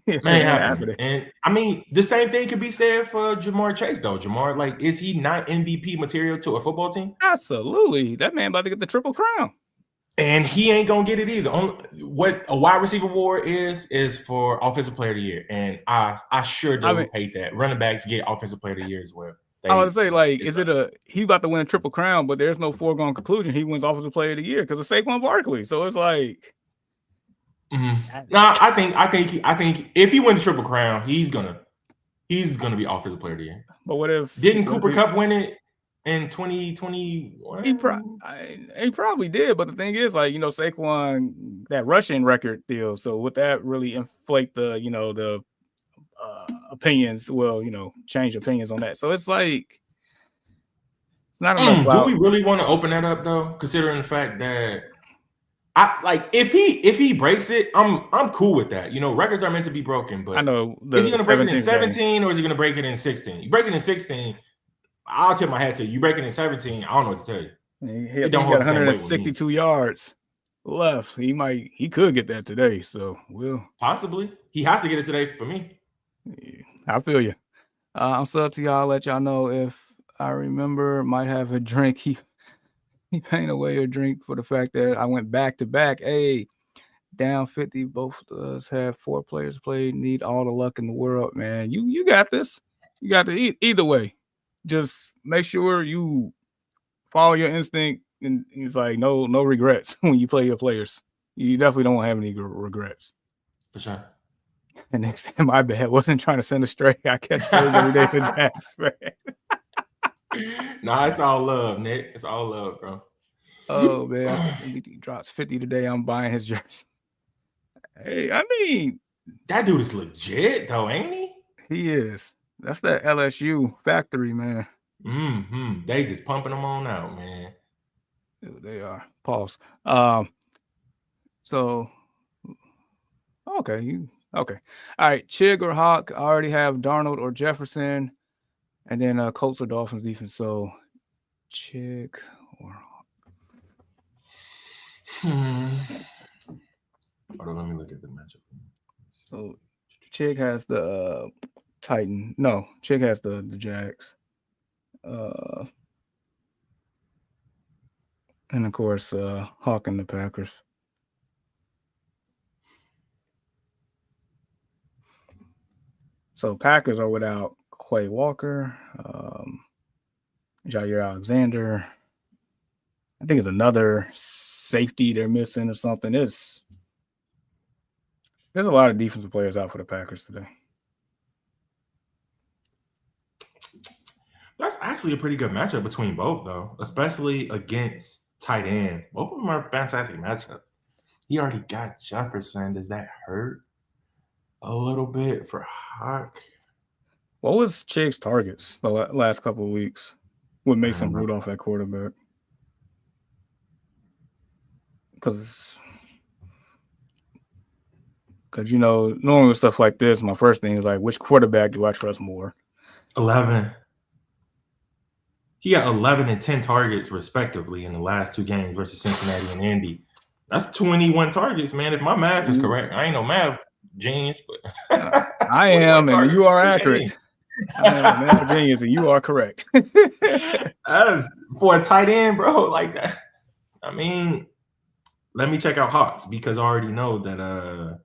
Man, happening. And I mean, the same thing could be said for Jamar Chase, though. Jamar, like, is he not MVP material to a football team? Absolutely. That man about to get the Triple Crown. And he ain't gonna get it either. What a wide receiver award is for offensive player of the year, and I sure do hate that. Running backs get offensive player of the year as well. I was to say, like, is it he about to win a Triple Crown, but there's no foregone conclusion he wins offensive player of the year because of Saquon Barkley. So it's like, no, I think if he wins the Triple Crown, he's gonna be offensive player of the year. But what if didn't Cooper Kupp win it in 2021? He probably did, but the thing is, like, you know, Saquon, that rushing record deal. So would that really inflate the, you know, the opinions? Well, you know, change opinions on that. So it's like, it's not enough. Do we really want to open that up though? Considering the fact that if he breaks it, I'm cool with that. You know, records are meant to be broken, but I know is he going to break it in 17 or is he going to break it in 16? You break it in 16, I'll tip my hat to you. You break it in 17, I don't know what to tell you. He got 162 yards left. He could get that today. So possibly. He has to get it today for me. I feel you. I'm sub to y'all. Let y'all know if I remember. Might have a drink. He paying away a drink for the fact that I went back to back. Hey, down 50. Both of us have 4 players played. Need all the luck in the world, man. You got this. You got to either way. Just make sure you follow your instinct, and it's like no regrets when you play your players. You definitely don't have any regrets. For sure. And next time, my bad. Wasn't trying to send a stray. I catch strays every day for Jax, man. Nah, it's all love, Nick. It's all love, bro. Oh man, MVP drops 50 today. I'm buying his jersey. Hey, I mean, that dude is legit though, ain't he? He is. That's that LSU factory, man. They just pumping them on out, man. They are. Pause. So, okay. All right. Chig or Hawk. I already have Darnold or Jefferson. And then Colts or Dolphins defense. So, Chig or Hawk. Hold on, let me look at the matchup. So, Chig has the Titan. No, Chig has the Jags. And of course, Hawk and the Packers. So Packers are without Quay Walker, Jair Alexander. I think it's another safety they're missing or something. There's a lot of defensive players out for the Packers today. That's actually a pretty good matchup between both, though, especially against tight end. Both of them are fantastic matchup. He already got Jefferson. Does that hurt a little bit for Hawk? What was Chig's targets the last couple of weeks with Mason Rudolph at quarterback? Because you know, normally with stuff like this, my first thing is like, which quarterback do I trust more? 11. He got 11 and 10 targets respectively in the last 2 games versus Cincinnati and Indy. That's 21 targets, man. If my math is correct, I ain't no math genius, but I am, and you are accurate. I am a math genius, and you are correct. That's for a tight end, bro. Like that. I mean, let me check out Hawks because I already know that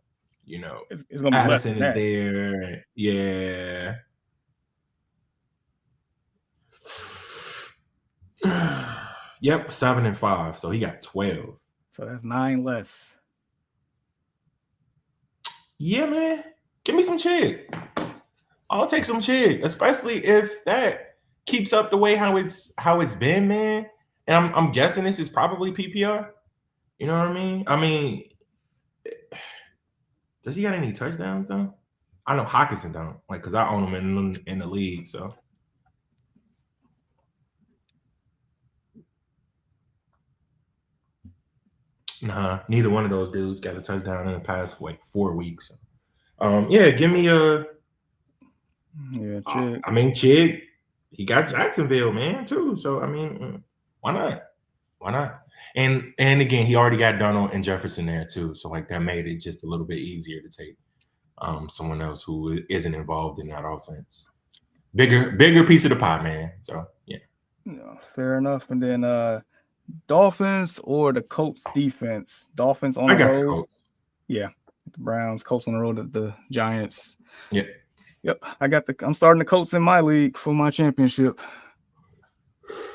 you know, it's gonna be Addison is there. Yeah. Yep, 7-5. So he got 12. So that's 9 less. Yeah, man. Give me some chick. I'll take some chick, especially if that keeps up the way how it's been, man. And I'm guessing this is probably PPR. You know what I mean? I mean, does he got any touchdowns though? I know Hawkinson don't, like, because I own him in the league. So nah, neither one of those dudes got a touchdown in the past like 4 weeks. Yeah, give me a. Yeah, chick. I mean, Chig, he got Jacksonville, man, too. So I mean, why not? Why not? And again, he already got Donald and Jefferson there too. So like that made it just a little bit easier to take someone else who isn't involved in that offense. Bigger piece of the pie, man. So yeah. Fair enough. And then Dolphins or the Colts defense. Dolphins on I the got road. the Colts. Yeah. The Browns, Colts on the road at the Giants. Yep. I'm starting the Colts in my league for my championship.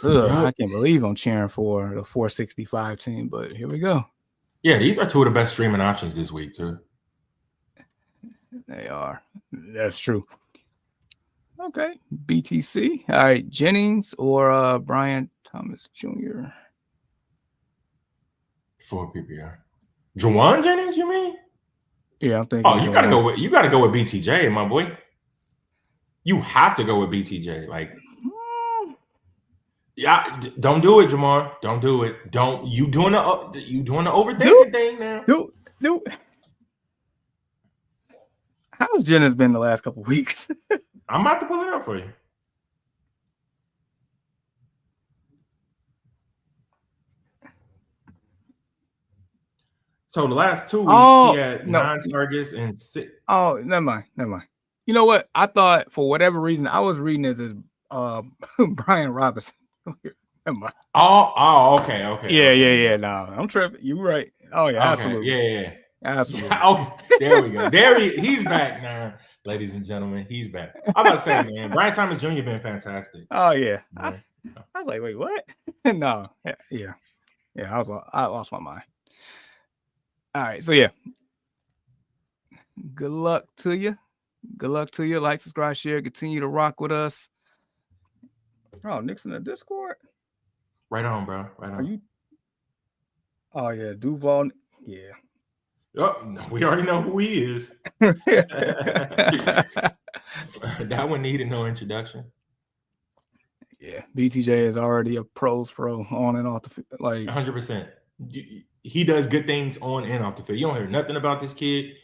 I can't believe I'm cheering for the 465 team, but here we go. Yeah, these are two of the best streaming options this week, too. They are. That's true. Okay. BTC. All right. Jennings or Brian Thomas Jr. For PPR. Juwan Jennings, you mean? Yeah, I'm thinking. Oh, you gotta go with BTJ, my boy. You have to go with BTJ. Like, yeah, don't do it, Jamar. Don't do it. Don't you doing the overthinking thing now? Dude. How's Jennings been the last couple of weeks? I'm about to pull it up for you. So the last 2 weeks, he had 9 targets and 6. Oh, never mind. You know what? I thought for whatever reason I was reading this as Brian Robinson. Never mind. Oh, okay. Yeah. No, I'm tripping. You're right. Oh yeah, okay. absolutely. Yeah. Absolutely. Yeah, okay, there we go. He's back now, ladies and gentlemen. He's back. I'm about to say, man, Brian Thomas Jr. been fantastic. Oh yeah. I was like, wait, what? No. Yeah. I lost my mind. All right, so yeah. Good luck to you. Like, subscribe, share, continue to rock with us. Oh, Nick's in the Discord. Right on, bro. Right on. Are you? Oh yeah, Duval. Yeah. Oh, we already know who he is. That one needed no introduction. Yeah, BTJ is already a pro's pro on and off the field. Like 100%. He does good things on and off the field. You don't hear nothing about this kid.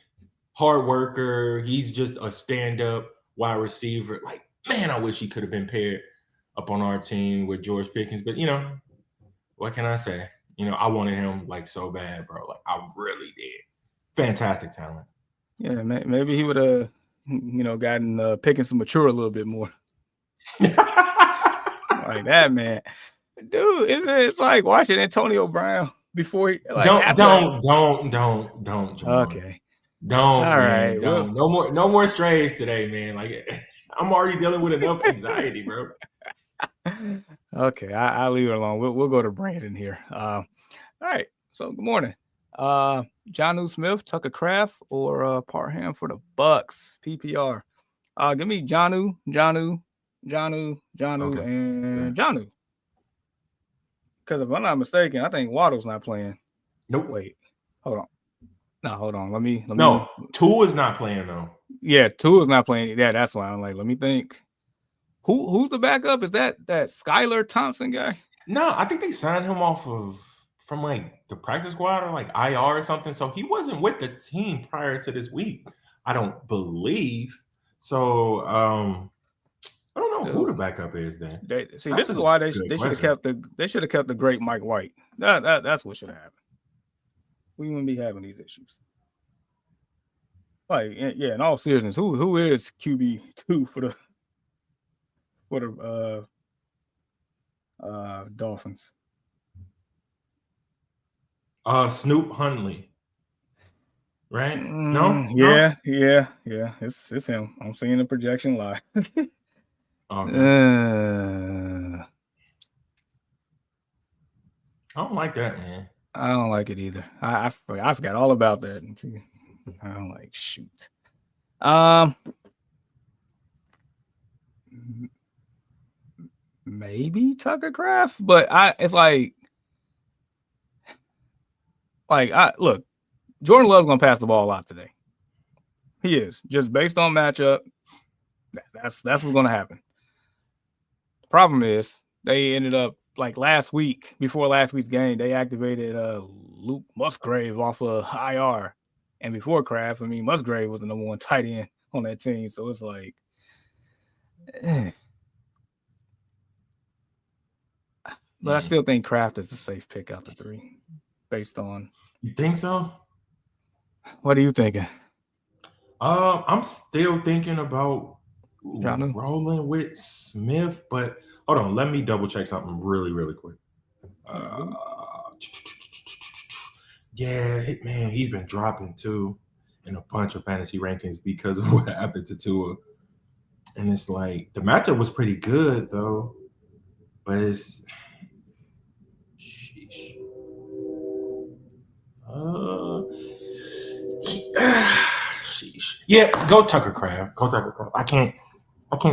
Hard worker. He's just a stand-up wide receiver. Like, man, I wish he could have been paired up on our team with George Pickens. But, what can I say? I wanted him, like, so bad, bro. Like, I really did. Fantastic talent. Yeah, maybe he would have, gotten Pickens to mature a little bit more. Like that, man. Dude, it's like watching Antonio Brown before he like don't Jamal. Okay. Don't, all man. Right. Don't. No more strays today, man. Like, I'm already dealing with enough anxiety, bro. Okay, I'll leave it alone. We'll go to Brandon here. All right. So good morning. Jonnu Smith, Tucker Kraft, or Parham for the Bucks. PPR. Give me Jonnu, okay. and Jonnu. Because if I'm not mistaken, I think Waddle's not playing. Nope. Wait, hold on. No, hold on. Let me. No, Tua is not playing though. Yeah, Tua is not playing. Yeah, that's why I'm like, let me think. Who's the backup? Is that Skylar Thompson guy? No, I think they signed him off from like the practice squad or like IR or something. So he wasn't with the team prior to this week. I don't believe. So I don't know who the backup is then. This is why they should have kept the great Mike White. That's what should have happened. We wouldn't be having these issues. Like, yeah, in all seriousness, who is QB2 for the Dolphins? Snoop Huntley. Right? No? Yeah. It's him. I'm seeing the projection live. Okay. I don't like that, man. I don't like it either. I forgot all about that. I don't like shoot. Maybe Tucker Craft, but it's like I look, Jordan Love's gonna pass the ball a lot today. He is, just based on matchup. That's what's gonna happen. The problem is they ended up like before last week's game, they activated Luke Musgrave off of IR. And before Kraft, I mean, Musgrave was the number one tight end on that team. So it's like, but I still think Kraft is the safe pick out the three based on. You think so? What are you thinking? I'm still thinking about rolling with Smith, but hold on, let me double check something really, really quick. Yeah, man, he's been dropping too in a bunch of fantasy rankings because of what happened to Tua. And it's like the matchup was pretty good though, but it's sheesh. Sheesh. Yeah, go Tucker Craft. Go Tucker Craft. I can't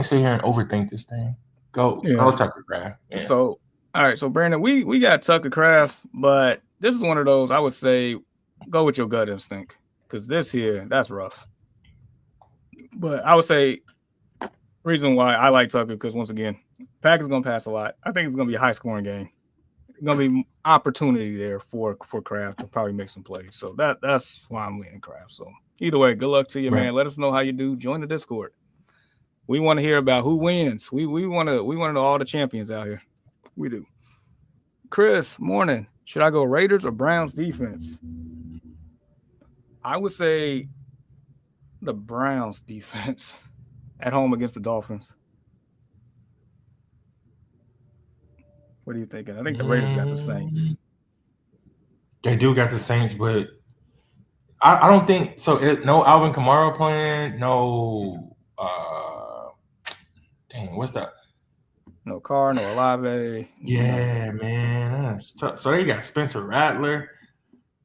sit here and overthink this thing. Go Tucker Craft. Yeah. So all right, so Brandon, we got Tucker Craft, but this is one of those I would say go with your gut instinct because this here, that's rough. But I would say reason why I like Tucker because once again, Packers gonna pass a lot. I think it's gonna be a high scoring game. It's gonna be opportunity there for Kraft to probably make some plays. So that's why I'm leaning Kraft. So either way, good luck to you, man. Let us know how you do. Join the Discord. We want to hear about who wins. We want to know all the champions out here. We do. Chris, morning. Should I go Raiders or Browns defense? I would say the Browns defense at home against the Dolphins. What are you thinking? I think the Raiders got the Saints. They do got the Saints, but I don't think so. No Alvin Kamara playing. No. Dang, what's that? No Carr, no Olave. Yeah, man. So they got Spencer Rattler.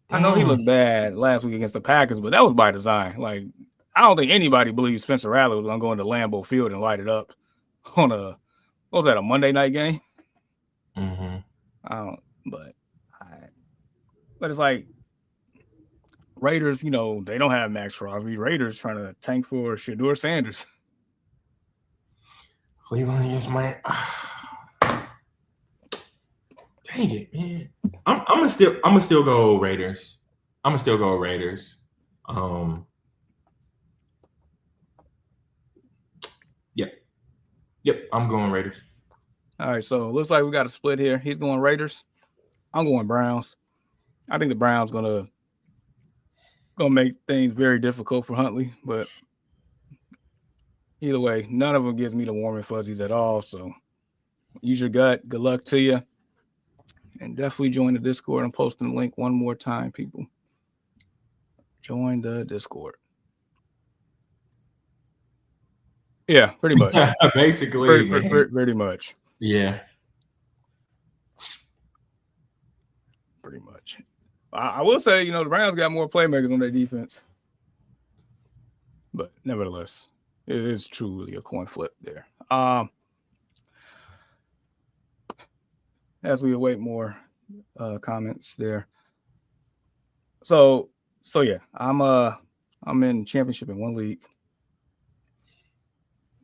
I know he looked bad last week against the Packers, but that was by design. Like, I don't think anybody believes Spencer Rattler was going to go into Lambeau Field and light it up on a Monday night game? Mm-hmm. I don't, but it's like Raiders, they don't have Max Crosby. Raiders trying to tank for Shedeur Sanders. Cleveland is my dang it, man. I'm gonna still go Raiders. I'm gonna still go Raiders. Yep, I'm going Raiders. All right, so it looks like we got a split here. He's going Raiders. I'm going Browns. I think the Browns gonna make things very difficult for Huntley, but either way, none of them gives me the warm and fuzzies at all. So use your gut. Good luck to you. And definitely join the Discord. I'm posting the link one more time, people. Join the Discord. Yeah, pretty much. Basically, pretty much. Yeah. Pretty much. I will say, the Browns got more playmakers on their defense. But nevertheless, it is truly a coin flip there. As we await more comments there. So yeah, I'm in championship in one league.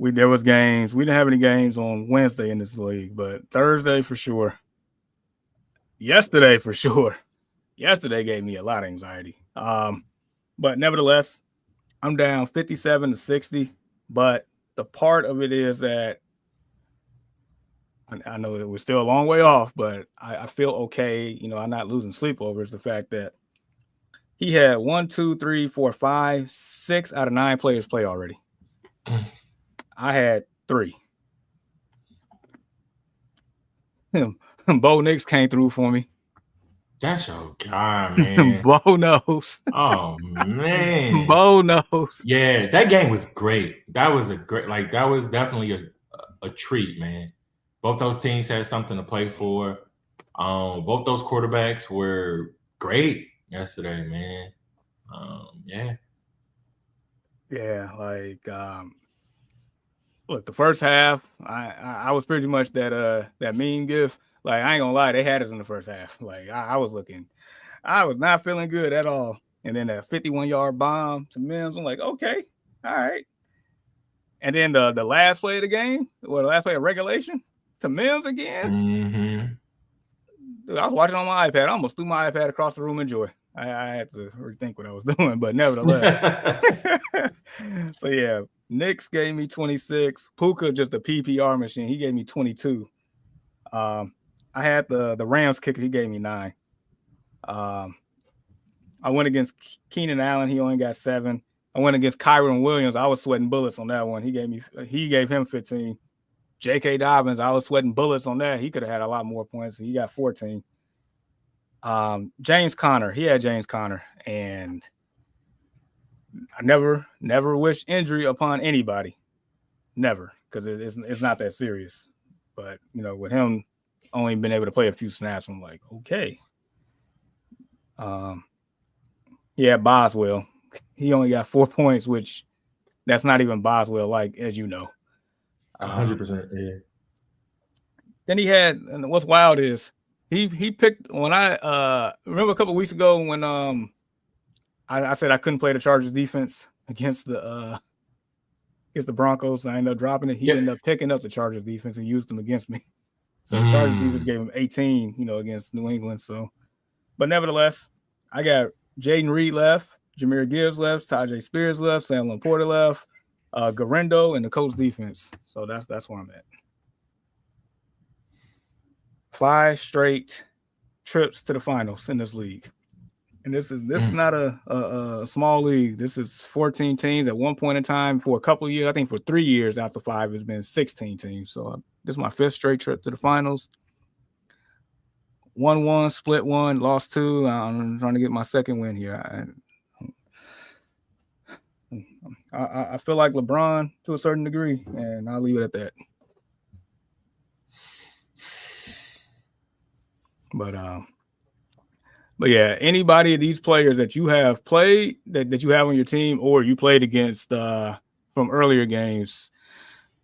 There was games. We didn't have any games on Wednesday in this league, but Thursday for sure. Yesterday for sure. Yesterday gave me a lot of anxiety. But nevertheless, I'm down 57-60. But the part of it is that I know it was still a long way off, but I feel okay. I'm not losing sleep over is the fact that he had 1, 2, 3, 4, 5, 6 out of 9 players play already. I had 3. Bo Nix came through for me. That's your guy, man. Bo knows. Oh man. Bo knows. Yeah, that game was great. That was that was definitely a treat, man. Both those teams had something to play for. Both those quarterbacks were great yesterday, man. Yeah. Yeah, like look, the first half, I was pretty much that meme gif. Like I ain't gonna lie, they had us in the first half. Like I was not feeling good at all. And then a 51-yard bomb to Mims. I'm like, okay, all right. And then the last play of the game, or the last play of regulation, to Mims again. Mm-hmm. Dude, I was watching on my iPad. I almost threw my iPad across the room in joy. I had to rethink what I was doing, but nevertheless. So yeah, Knicks gave me 26. Puka, just a PPR machine, he gave me 22. I had the Rams kicker, he gave me 9. I went against Keenan Allen, he only got 7. I went against Kyron Williams. I was sweating bullets on that one. He gave him 15. J.K. Dobbins, I was sweating bullets on that. He could have had a lot more points. He got 14. James Conner, he had James Conner, and I never wish injury upon anybody, never, because it's not that serious. But with him only been able to play a few snaps, I'm like, okay. Yeah, Boswell, he only got 4 points, which that's not even Boswell, like, as you know. 100%. Yeah. Then he had, and what's wild is he picked, when I remember a couple of weeks ago when I said I couldn't play the Chargers defense against the Broncos. I ended up dropping it. He ended up picking up the Chargers defense and used them against me. So the Chargers defense gave him 18, against New England. So, but nevertheless, I got Jaden Reed left, Jahmyr Gibbs left, Tajay Spears left, Sam Laporta left, Garendo, and the Colts defense. So that's where I'm at. 5 straight trips to the finals in this league. And this is not a small league. This is 14 teams at one point in time. For a couple of years, I think for 3 years out of 5, it's been 16 teams. So this is my 5th straight trip to the finals. 1-1, split 1, lost 2. I'm trying to get my second win here. I feel like LeBron to a certain degree, and I'll leave it at that. But yeah, anybody of these players that you have played, that you have on your team, or you played against from earlier games,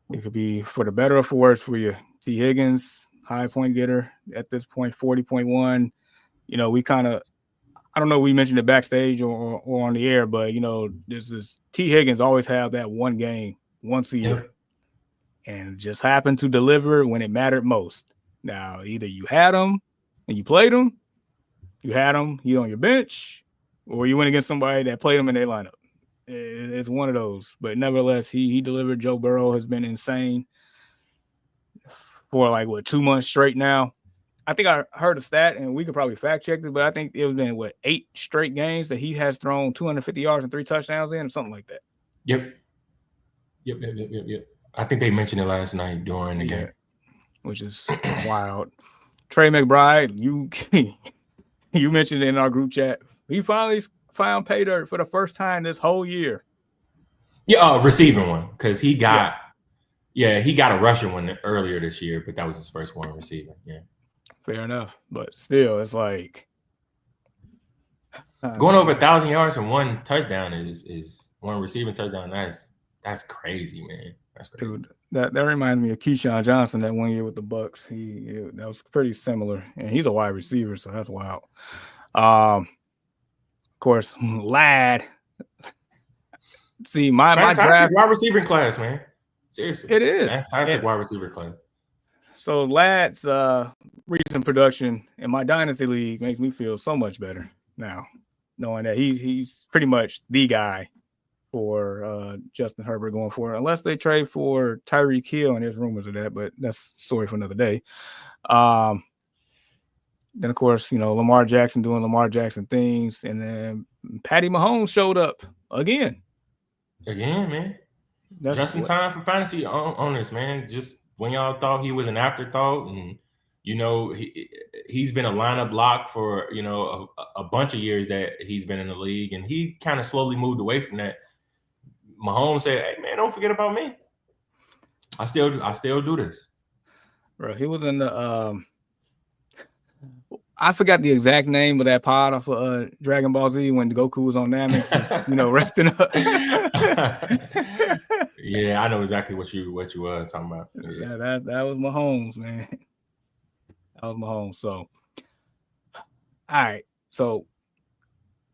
it could be for the better or for worse for you. T. Higgins, high point getter at this point, 40.1. We kind of, I don't know, we mentioned it backstage or on the air, but this is T. Higgins always have that one game once a year, and just happened to deliver when it mattered most. Now, either you had him and you played him. You had him, he on your bench, or you went against somebody that played him in their lineup. It's one of those. But nevertheless, he delivered. Joe Burrow has been insane for 2 months straight now. I think I heard a stat, and we could probably fact check it, but I think it's been 8 straight games that he has thrown 250 yards and 3 touchdowns in, or something like that. Yep. I think they mentioned it last night during the game, which is wild. Trey McBride, you mentioned it in our group chat. He finally found pay dirt for the first time this whole year. Yeah, receiving one, because he got he got a rushing one earlier this year, but that was his first one receiving. Yeah, fair enough, but still, it's like going over 1,000 yards and 1 touchdown is 1 receiving touchdown. That's crazy, man. That's crazy. Dude, that reminds me of Keyshawn Johnson that 1 year with the Bucks. That was pretty similar, and he's a wide receiver, so that's wild. Of course, Lad. See, my draft wide receiver class, man. Seriously, it is fantastic wide receiver class. So Lad's recent production in my dynasty league makes me feel so much better now, knowing that he's pretty much the guy for Justin Herbert going forward, unless they trade for Tyreek Hill, and there's rumors of that, but that's a story for another day. Then, of course, Lamar Jackson doing Lamar Jackson things, and then Patty Mahomes showed up again. Again, man. That's just in time for fantasy owners, man. Just when y'all thought he was an afterthought, and he's been a lineup lock for a bunch of years that he's been in the league, and he kind of slowly moved away from that. Mahomes said, "Hey, man, don't forget about me. I still do this." Bro, he was in the I forgot the exact name of that pod off of Dragon Ball Z when Goku was on Namek, just resting up. Yeah, I know exactly what you were talking about. Yeah. That was Mahomes, man. That was Mahomes. So, all right,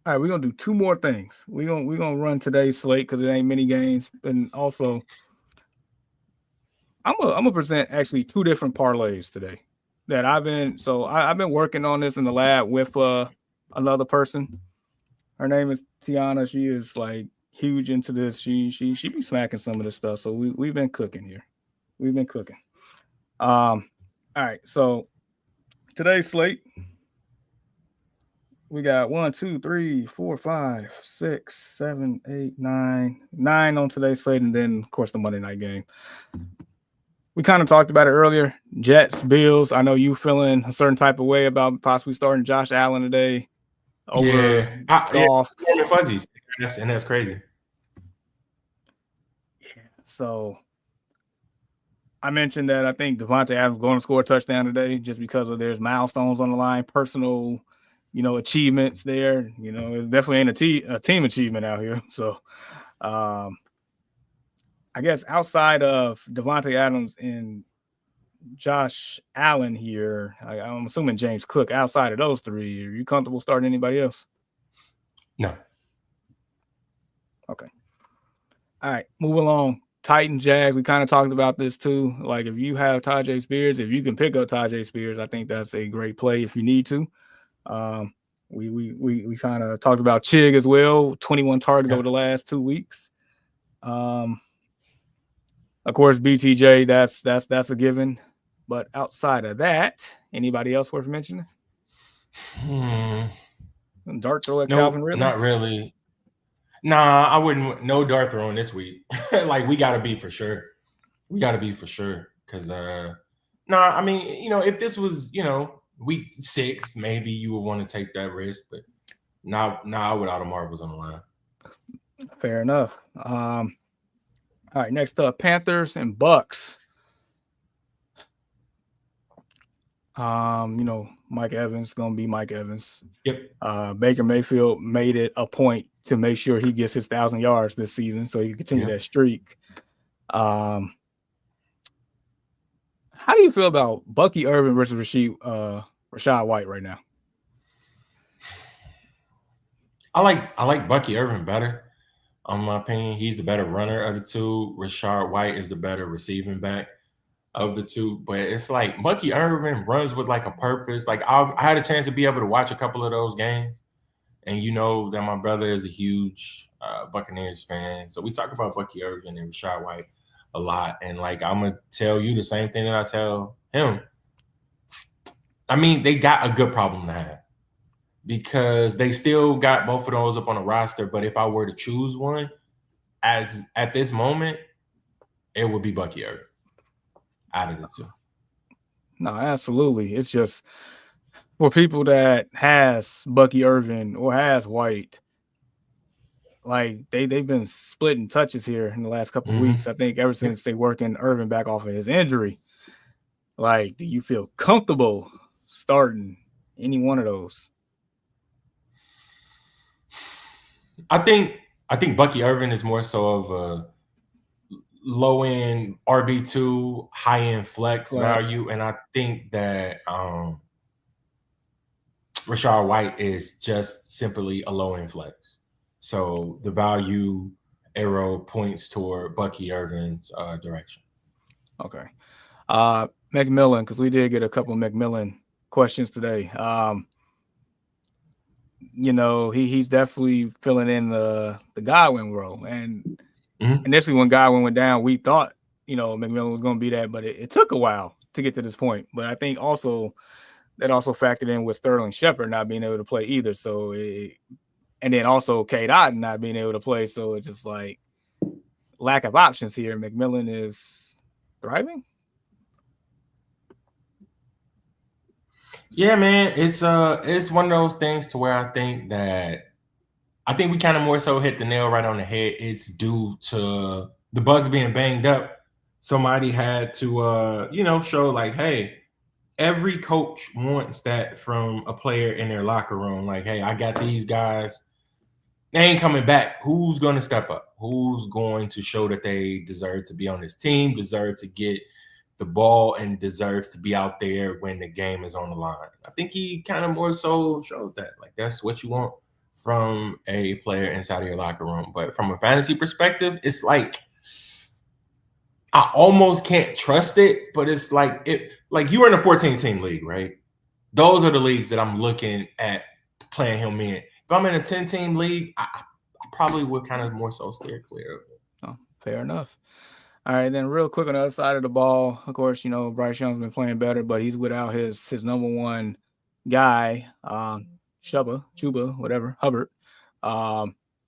we're gonna do two more things. We're gonna run today's slate because it ain't many games, and also I'm gonna present actually two different parlays today that I've been working on this in the lab with another person. Her name is Tiana. She is like huge into this. She be smacking some of this stuff. So we've been cooking here. We've been cooking. All right. So today's slate, we got 1, 2, 3, 4, 5, 6, 7, 8, 9 on today's slate, and then of course the Monday night game. We kind of talked about it earlier. Jets, Bills. I know you feeling a certain type of way about possibly starting Josh Allen today over Goff. Yeah, fuzzies, and that's crazy. Yeah. So I mentioned that I think Devontae Adams going to score a touchdown today just because of there's milestones on the line, personal, achievements there. It definitely ain't a team achievement out here. So I guess outside of Devontae Adams and Josh Allen here, I'm assuming James Cook, outside of those three, are you comfortable starting anybody else? No. Okay. All right, move along. Titans, Jags, we kind of talked about this too. Like if you have Tajay Spears, if you can pick up Tajay Spears, I think that's a great play if you need to. We kind of talked about Chig as well, 21 targets over the last 2 weeks. Of course, BTJ, that's a given. But outside of that, anybody else worth mentioning? Dart throw at Calvin Ridley? Not really. Nah, I wouldn't. No dart throwing this week. Like we got to be for sure. We got to be for sure. Because, I mean, if this was, week 6, maybe you would want to take that risk. But not without a marbles on the line. Fair enough. All right, next up, Panthers and Bucks. Mike Evans gonna be Mike Evans. Yep. Baker Mayfield made it a point to make sure he gets his 1,000 yards this season, so he can continue that streak. How do you feel about Bucky Irvin versus Rachaad White right now? I like Bucky Irvin better. In my opinion, he's the better runner of the two. Rachaad White is the better receiving back of the two. But it's like Bucky Irvin runs with like a purpose. Like I had a chance to be able to watch a couple of those games. And you know that my brother is a huge Buccaneers fan. So we talk about Bucky Irvin and Rachaad White a lot. And like I'm going to tell you the same thing that I tell him. I mean, they got a good problem to have. Because they still got both of those up on the roster. But if I were to choose one, at this moment, it would be Bucky Irvin out of the two. No, absolutely. It's just for people that has Bucky Irvin or has White, like they've been splitting touches here in the last couple of weeks. I think ever since they working Irvin back off of his injury. Like, do you feel comfortable starting any one of those? I think Bucky Irvin is more so of a low end RB2, high end flex value, and I think that Rachaad White is just simply a low end flex. So the value arrow points toward Bucky Irvin's direction. Okay, McMillan, because we did get a couple of McMillan questions today. He's definitely filling in the Godwin role. And initially when Godwin went down, we thought, McMillan was going to be that, but it took a while to get to this point. But I think that also factored in with Sterling Shepard not being able to play either. So, and then also Cade Otton not being able to play. So it's just like lack of options here. McMillan is thriving. Yeah, man, it's one of those things to where I think we kind of more so hit the nail right on the head. It's due to the Bucs being banged up. Somebody had to show like, hey, every coach wants that from a player in their locker room. Like, hey, I got these guys. They ain't coming back. Who's going to step up? Who's going to show that they deserve to be on this team, deserve to get the ball, and deserves to be out there when the game is on the line? I think he kind of more so showed that. Like, that's what you want from a player inside of your locker room. But from a fantasy perspective, it's like I almost can't trust it, but it's like you were in a 14-team league, right? Those are the leagues that I'm looking at playing him in. If I'm in a 10-team league, I probably would kind of more so steer clear of it. Oh, fair enough. All right, then real quick on the other side of the ball, of course, Bryce Young's been playing better, but he's without his number one guy, Chuba, whatever, Hubbard.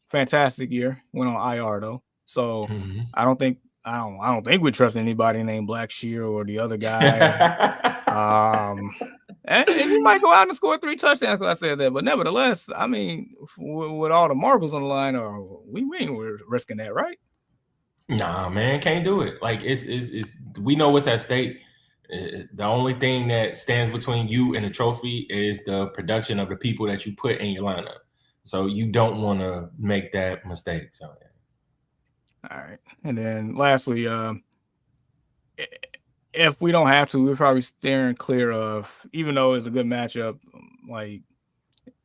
Fantastic year. Went on IR though. So I don't think we trust anybody named Black Shear or the other guy. And he might go out and score 3 touchdowns because I said that. But nevertheless, I mean, with all the marbles on the line, we ain't risking that, right? Nah, man, can't do it. Like it's we know what's at stake. The only thing that stands between you and the trophy is the production of the people that you put in your lineup. So you don't want to make that mistake. So yeah. All right, and then lastly, if we don't have to, we're probably steering clear of, even though it's a good matchup. Like,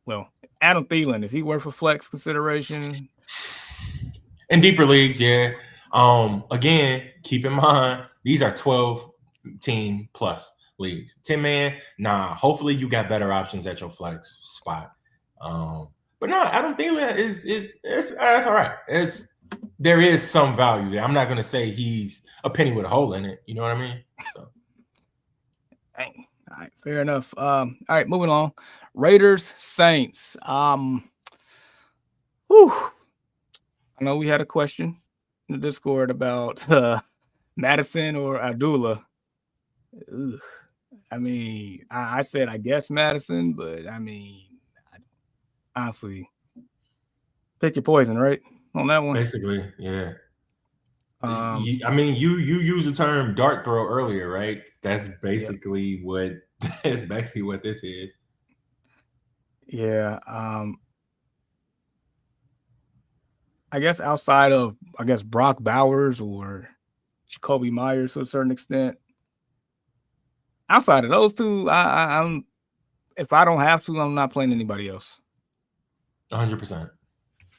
well, Adam Thielen, is he worth a flex consideration? In deeper leagues, yeah. Again, keep in mind these are 12-team plus leagues. 10-man, nah. Hopefully, you got better options at your flex spot. But no, Adam Thielen is that's all right. There is some value there. I'm not gonna say he's a penny with a hole in it. You know what I mean? So. All right, fair enough. All right, moving along. Raiders, Saints. I know we had a question in the Discord about Madison or Abdullah. Ugh. I mean, I said I guess Madison, but I mean, honestly, pick your poison, right? On that one, basically, yeah. I mean, you used the term dart throw earlier, right? That's basically what this is. Yeah. I guess outside of Brock Bowers or Jacoby Myers to a certain extent, outside of those two, I'm if I don't have to, I'm not playing anybody else. 100%.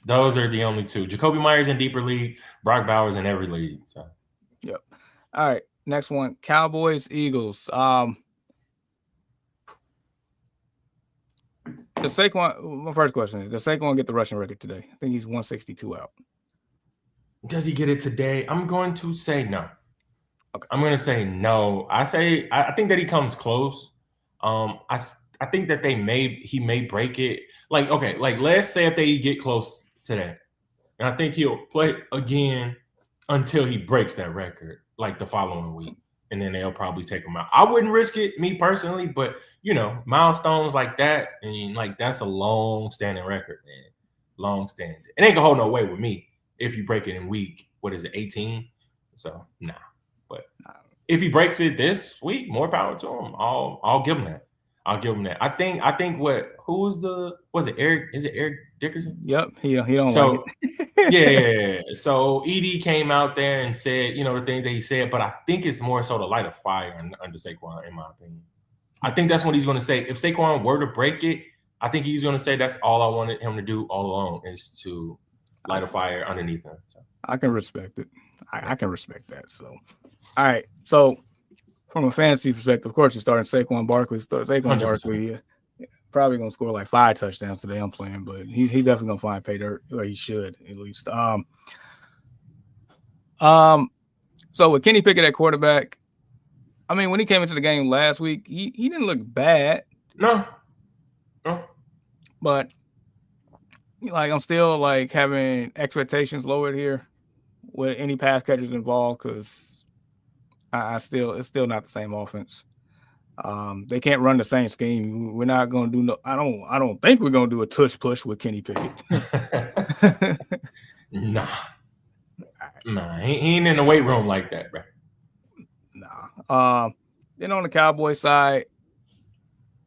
Those are the only two. Jacoby Myers in deeper league, Brock Bowers in every league. So, yep. All right, next one: Cowboys, Eagles. Does Saquon? My first question is: does Saquon get the rushing record today? I think he's 162 out. Does he get it today? I'm going to say no. Okay. I'm going to say no. I think that he comes close. I think that he may break it. Like, okay, like let's say if they get close today, and I think he'll play again until he breaks that record, like the following week, and then they'll probably take him out. I wouldn't risk it, me personally, but milestones like that, and like that's a long-standing record, man. Long-standing. It ain't gonna hold no weight with me if you break it in week, what is it, 18? So nah. But if he breaks it this week, more power to him. I'll give him that. I think was it Eric? Is it Eric Dickerson? Yep. He don't like it. Yeah. So ED came out there and said, the things that he said, but I think it's more so to light a fire under Saquon, in my opinion. I think that's what he's going to say. If Saquon were to break it, I think he's going to say that's all I wanted him to do all along is to light a fire underneath him. So. I can respect it. I can respect that. So, all right. So, from a fantasy perspective, of course, you're starting Saquon Barkley. Barkley probably going to score like 5 touchdowns today. I'm playing, but he definitely going to find pay dirt, or he should at least. So with Kenny Pickett at quarterback, I mean, when he came into the game last week, he didn't look bad. No. But like I'm still like having expectations lowered here with any pass catchers involved because it's still not the same offense. They can't run the same scheme. We're not going to do I don't think we're going to do a tush push with Kenny Pickett. Nah, he ain't in the weight room like that, bro. Nah. Then on the Cowboy side,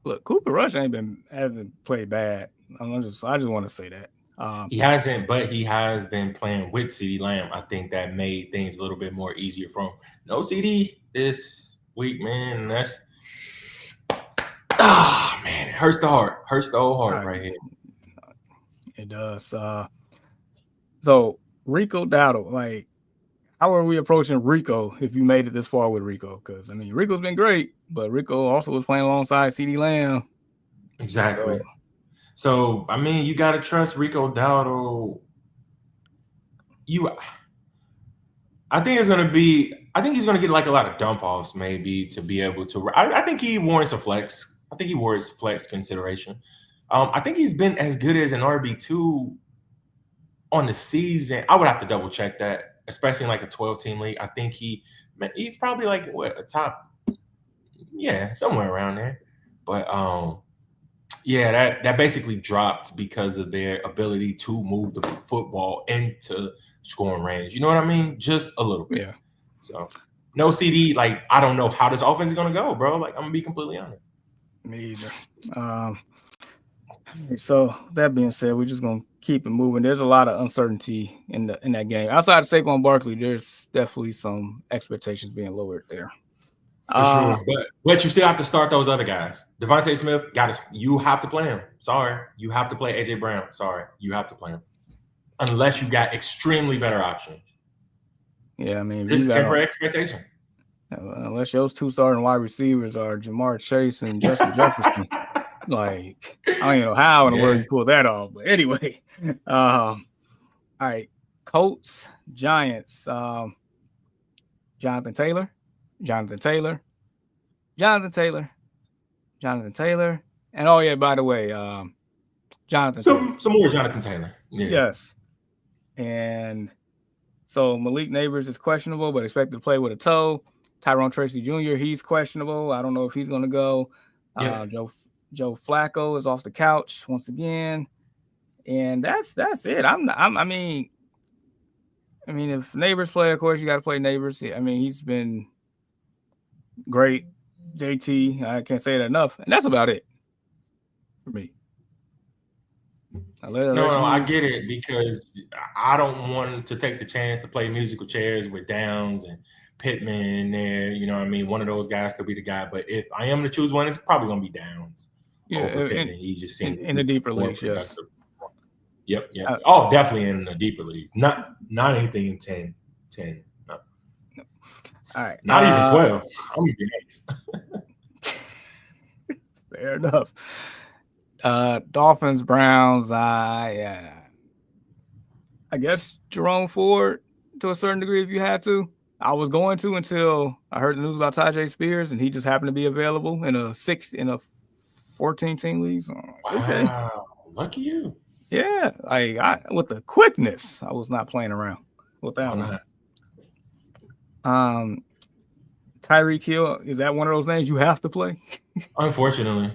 look, Cooper Rush hasn't played bad. I just want to say that. He hasn't, but he has been playing with CeeDee Lamb. I think that made things a little bit more easier for him. No CD this week, man. That's man, it hurts the heart. Hurts the whole heart right here. It does. So Rico Dowdle, like, how are we approaching Rico if you made it this far with Rico? Because I mean, Rico's been great, but Rico also was playing alongside CeeDee Lamb. Exactly. So I mean, you gotta trust Rico Dowdle. I think he's gonna get like a lot of dump offs, maybe, to be able to. I think he warrants a flex. I think he warrants flex consideration. I think he's been as good as an RB2 on the season. I would have to double check that, especially in like a 12-team league. I think he's probably like a top, somewhere around there. But yeah, that basically dropped because of their ability to move the football into scoring range. You know what I mean? Just a little bit. Yeah. So no CD. Like, I don't know how this offense is gonna go, bro. Like, I'm gonna be completely honest. Me either. So that being said, we're just gonna keep it moving. There's a lot of uncertainty in that game. Outside of Saquon Barkley, there's definitely some expectations being lowered there. For sure, but you still have to start those other guys. Devontae Smith, you have to play him. Sorry, you have to play AJ Brown. Sorry, you have to play him, unless you got extremely better options. Yeah, I mean, this temper expectation. Unless those two starting wide receivers are Jamar Chase and Justin Jefferson, like, I don't even know how in the world you pull that off. But anyway, all right, Colts, Giants, Jonathan Taylor, and oh yeah, by the way, Jonathan Taylor. Some more Jonathan Taylor. Yeah. Yes. And so Malik Neighbors is questionable, but expected to play with a toe. Tyrone Tracy Jr., he's questionable. I don't know if he's going to go. Joe Flacco is off the couch once again. And that's it. I mean, if Neighbors play, of course, you got to play Neighbors. I mean, he's been great. JT, I can't say that enough. And that's about it for me. I get it, because I don't want to take the chance to play musical chairs with Downs and Pittman in there. You know what I mean? One of those guys could be the guy. But if I am to choose one, it's probably going to be Downs over Pittman. He just seems in the deeper leagues, yes. Yep. Definitely in the deeper leagues. Not anything in 10. No. All right. Not even 12. I'm going to be nice. Fair enough. Dolphins, Browns, I guess Jerome Ford to a certain degree if you had to. I was going to until I heard the news about Tajay Spears, and he just happened to be available in a 14-team league. So, okay. Wow, lucky you. Yeah, with the quickness, I was not playing around with that one. Tyreek Hill, is that one of those names you have to play? Unfortunately,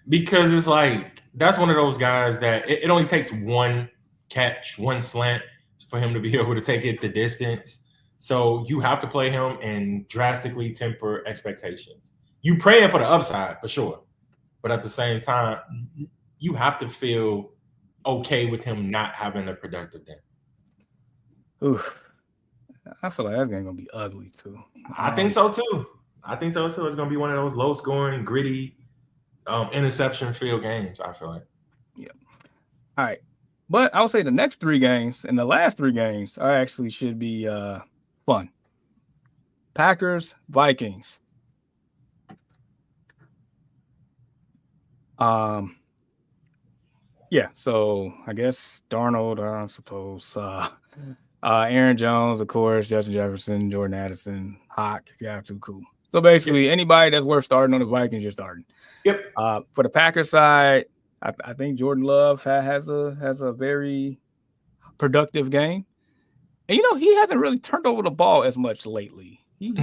because it's like, that's one of those guys that it only takes one catch, one slant for him to be able to take it the distance. So you have to play him and drastically temper expectations. You praying for the upside for sure, but at the same time, you have to feel okay with him not having a productive day. Oof. I feel like that's going to be ugly too. I think so too. It's going to be one of those low-scoring, gritty, interception-filled games, I feel like. Yeah. All right. But I would say the next 3 games and the last 3 games actually should be fun. Packers, Vikings. Yeah, so I guess Darnold, I suppose. Aaron Jones, of course, Justin Jefferson, Jordan Addison, Hawk, if you have to, cool. So basically, anybody that's worth starting on the Vikings, you're starting. Yep. For the Packers side, I think Jordan Love has a very productive game. And, he hasn't really turned over the ball as much lately. He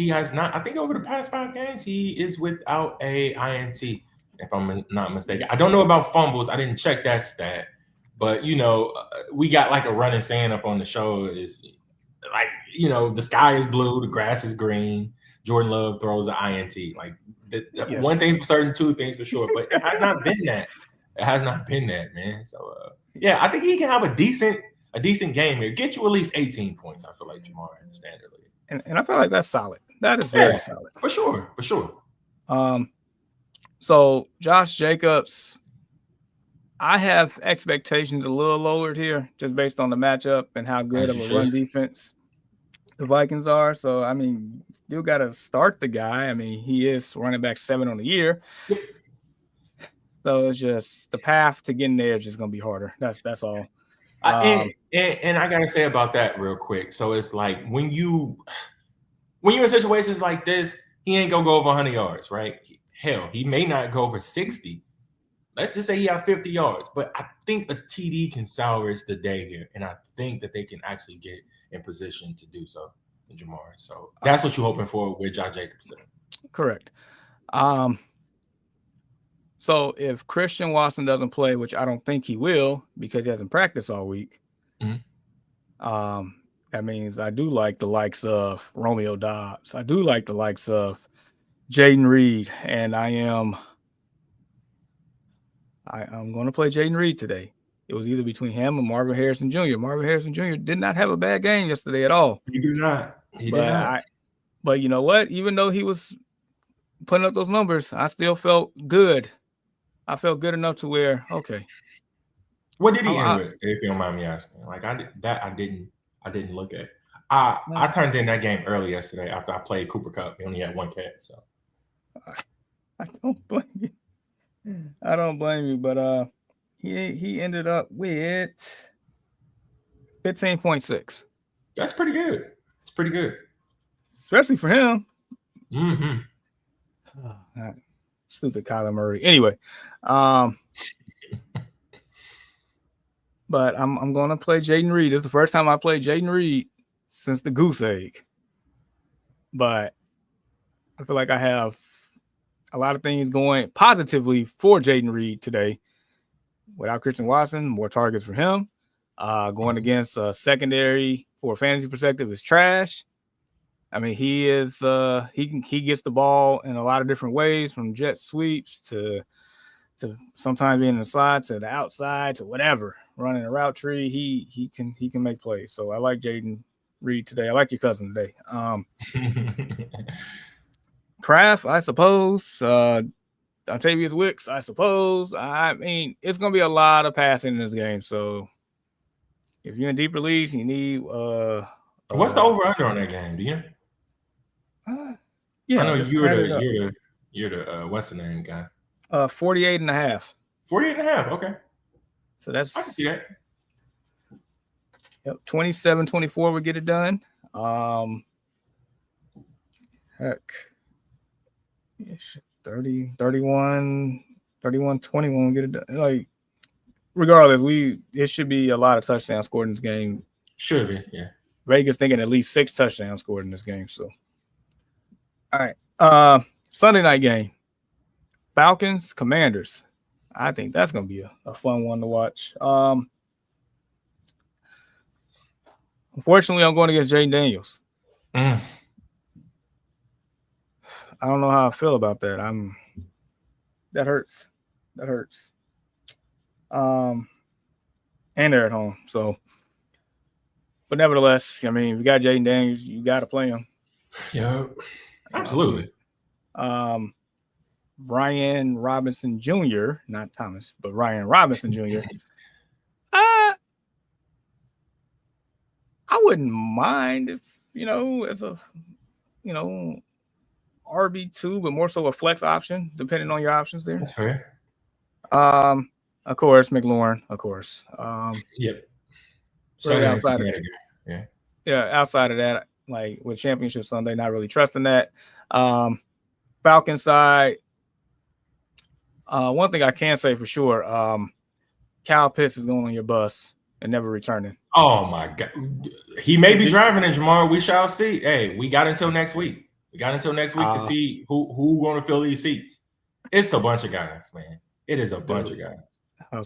has not. I think over the past 5 games, he is without a INT, if I'm not mistaken. I don't know about fumbles. I didn't check that stat. But, we got like a running saying up on the show is like, the sky is blue, the grass is green. Jordan Love throws an INT. Like Yes. one thing's for certain, two things for sure. But it has not been that. It has not been that, man. So yeah, I think he can have a decent game here. Get you at least 18 points. I feel like Jamar in the standard league. And I feel like that's solid. That is very solid. For sure. So Josh Jacobs, I have expectations a little lowered here just based on the matchup and how good of a run defense the Vikings are. So, I mean, still got to start the guy. I mean, he is running back 7 on the year. Yep. So it's just the path to getting there is just going to be harder. That's all. And I got to say about that real quick. So it's like when you're in situations like this, he ain't going to go over 100 yards, right? Hell, he may not go over 60. Let's just say he had 50 yards. But I think a TD can salvage the day here. And I think that they can actually get in position to do so in Jamar. So that's what you're hoping for with Josh Jacobs. Correct. So if Christian Watson doesn't play, which I don't think he will because he hasn't practiced all week, that means I do like the likes of Romeo Dobbs. I do like the likes of Jaden Reed, and I'm going to play Jaden Reed today. It was either between him and Marvin Harrison Jr. Marvin Harrison Jr. did not have a bad game yesterday at all. He did not. He did not. But you know what? Even though he was putting up those numbers, I still felt good. I felt good enough to where, okay. What did he end with, if you don't mind me asking? Like I didn't look at. I turned in that game early yesterday after I played Cooper Kupp. He only had 1 catch, so I don't blame you. But he ended up with 15.6. That's pretty good. It's pretty good, especially for him. Mm-hmm. Stupid Kyler Murray. Anyway, but I'm going to play Jaden Reed. It's the first time I played Jaden Reed since the goose egg. But I feel like I have a lot of things going positively for Jaden Reed today. Without Christian Watson, more targets for him. Going against secondary for a fantasy perspective is trash. I mean, he is he gets the ball in a lot of different ways, from jet sweeps to sometimes being in the slide to the outside to whatever, running a route tree. He can make plays. So I like Jaden Reed today. I like your cousin today. Kraft, I suppose. Dontavius Wicks, I suppose. I mean, it's gonna be a lot of passing in this game. So if you're in deeper leagues, you need what's the over under on that game? Do you? Yeah, I know you're the what's the name guy? 48.5. 48.5. Okay. So that's, I can see that. Yep, 27-24 would get it done. Heck. 30, 31, 21 would get it done. Like, regardless, it should be a lot of touchdowns scored in this game. Should be, yeah. Vegas thinking at least 6 touchdowns scored in this game. So, all right. Sunday night game. Falcons, Commanders. I think that's going to be a fun one to watch. Unfortunately, I'm going against Jaden Daniels. I don't know how I feel about that. That hurts. And they're at home. So, but nevertheless, I mean, if you got Jaden Daniels, you got to play him. Yeah, absolutely. Brian Robinson Jr., not Thomas, but Ryan Robinson Jr. I wouldn't mind if, as a, RB2, but more so a flex option, depending on your options there. That's fair. Of course, McLaurin, of course. Yep. Really outside of that. Yeah, outside of that, like with Championship Sunday, not really trusting that. Falcon side, one thing I can say for sure, Kyle Pitts is going on your bus and never returning. Oh my God. He may be driving it, Jamar. We shall see. Hey, we got until next week. To see who going to fill these seats. It's a bunch of guys, man. It is a bunch of guys.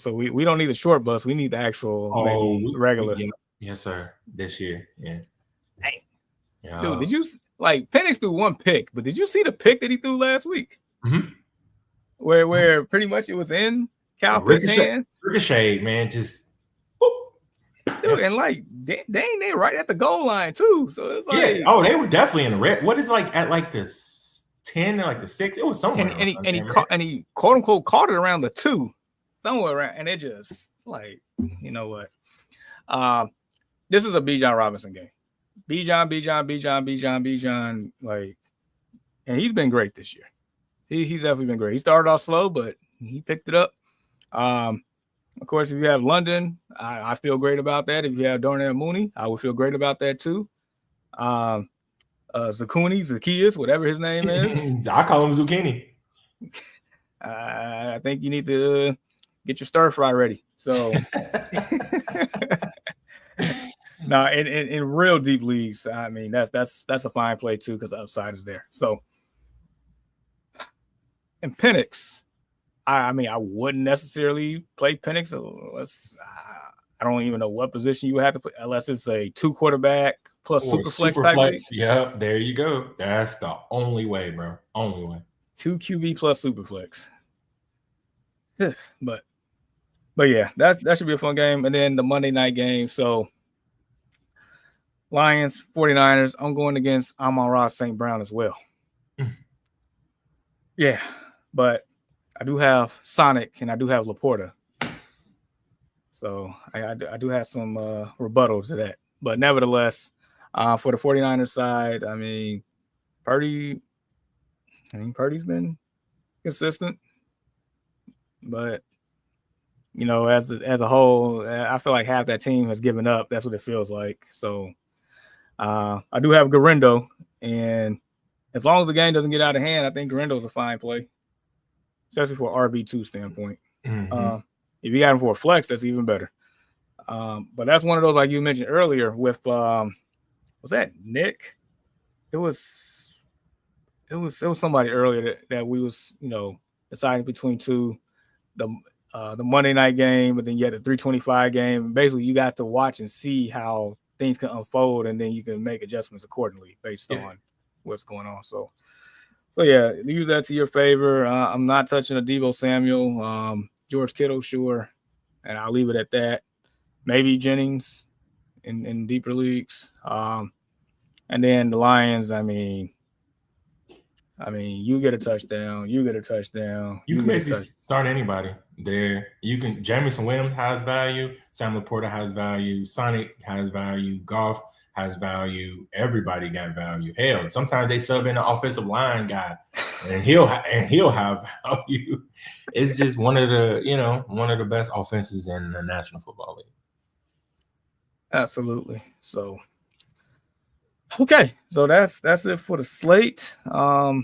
So we don't need a short bus. We need the actual regular. Yes, sir. This year. Yeah. Dang. Yeah. Dude, like Penix threw one pick, but did you see the pick that he threw last week? Mm-hmm. Where pretty much it was in Cal Pitts' hands. Ricochet, man, just whoop. Dude, and like they right at the goal line too. So it's like they were definitely in the red. What is like at like the 10 or like the 6? It was somewhere. And he quote unquote caught it around the 2, somewhere around, and it just like, you know what? This is a Bijan Robinson game. Bijan, like, and he's been great this year. He's definitely been great. He started off slow, but he picked it up. Of course, if you have London, I feel great about that. If you have Darnell Mooney, I would feel great about that too. Zacchaeus, whatever his name is. I call him Zucchini. I think you need to get your stir fry ready. So no, in real deep leagues, I mean that's a fine play too, because the upside is there. So and Penix, I mean I wouldn't necessarily play Penix unless I don't even know what position you would have to put, unless it's a 2 quarterback plus super flex type league. Yep, there you go. That's the only way, bro. Only way. 2 QB plus super flex. But yeah, that should be a fun game. And then the Monday night game. So Lions, 49ers. I'm going against Amon-Ra St. Brown as well. Yeah, but I do have Sonic and I do have Laporta. So I do have some rebuttals to that. But nevertheless, for the 49ers side, I mean, Purdy's been consistent. But, you know, as a whole, I feel like half that team has given up. That's what it feels like. So I do have Garindo, and as long as the game doesn't get out of hand, I think Garindo's a fine play, especially for an RB2 standpoint. Mm-hmm. If you got him for a flex, that's even better. But that's one of those, like you mentioned earlier, with was that Nick? It was somebody earlier that we was, you know, deciding between two, the Monday night game, but then you had the 325 game. Basically, you got to watch and see how things can unfold, and then you can make adjustments accordingly based on what's going on. So yeah, use that to your favor. I'm not touching a Deebo Samuel, George Kittle, sure, and I'll leave it at that. Maybe Jennings in deeper leagues, and then the Lions. I mean, you get a touchdown. You get a touchdown. You can basically start anybody there. You can. Jamison Williams has value. Sam Laporta has value. Sonic has value. Goff has value. Everybody got value. Hell, sometimes they sub in an offensive line guy, and he'll have value. It's just one of the best offenses in the National Football League. Absolutely. So. Okay, so that's it for the slate. All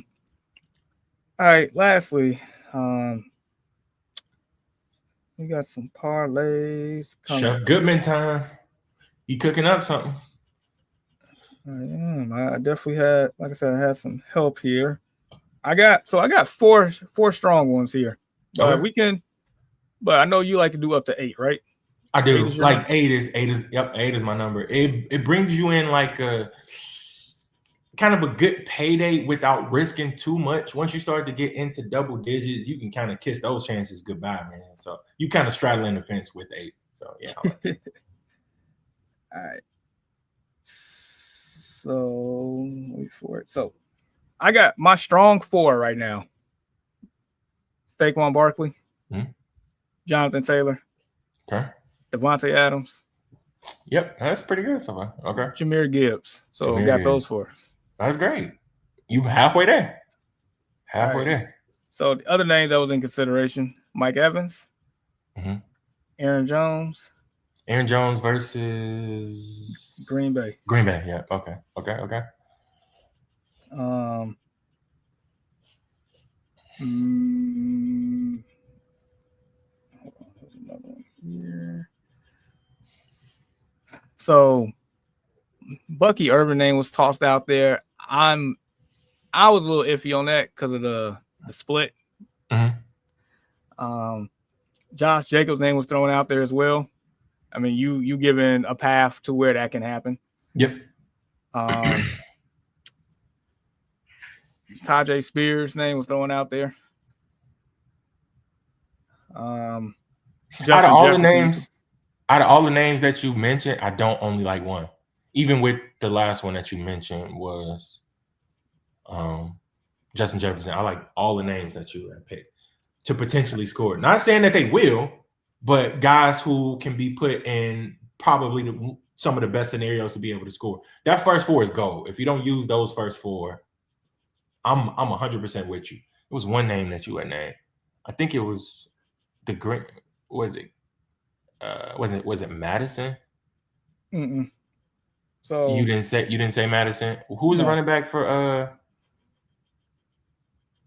right, lastly, we got some parlays coming. Chef Goodman time. You cooking up something? I am. I definitely had, like I said, I had some help here. I got four strong ones here. Okay. But I know you like to do up to 8, right? I do. Like 8 is my number. It brings you in like a kind of a good payday without risking too much. Once you start to get into double digits, you can kind of kiss those chances goodbye, man. So you kind of straddling the fence with 8. So yeah. I like All right. So wait for it. So I got my strong 4 right now. Saquon Barkley, Jonathan Taylor, okay, Devontae Adams. Yep, that's pretty good so far. Okay. Jahmyr Gibbs. So we got those 4. That's great. You halfway there. There. So the other names that was in consideration: Mike Evans, Aaron Jones. Aaron Jones versus Green Bay. Yeah. Okay. Hold on, there's another one here. So Bucky Urban name was tossed out there. I was a little iffy on that because of the split. Josh Jacobs' name was thrown out there as well. I mean, you given a path to where that can happen. Yep. Tajay Spears' name was thrown out there. Justin Jefferson. Out of all the names that you mentioned, I don't only like one. Even with the last one that you mentioned was Justin Jefferson. I like all the names that you have picked to potentially score. Not saying that they will, but guys who can be put in probably some of the best scenarios to be able to score. That first four is gold. If you don't use those first four, I'm 100% with you. It was one name that you had named. I think it was the great. Was it? Was it Madison? Mm-mm. So you didn't say Madison. Who was the running back for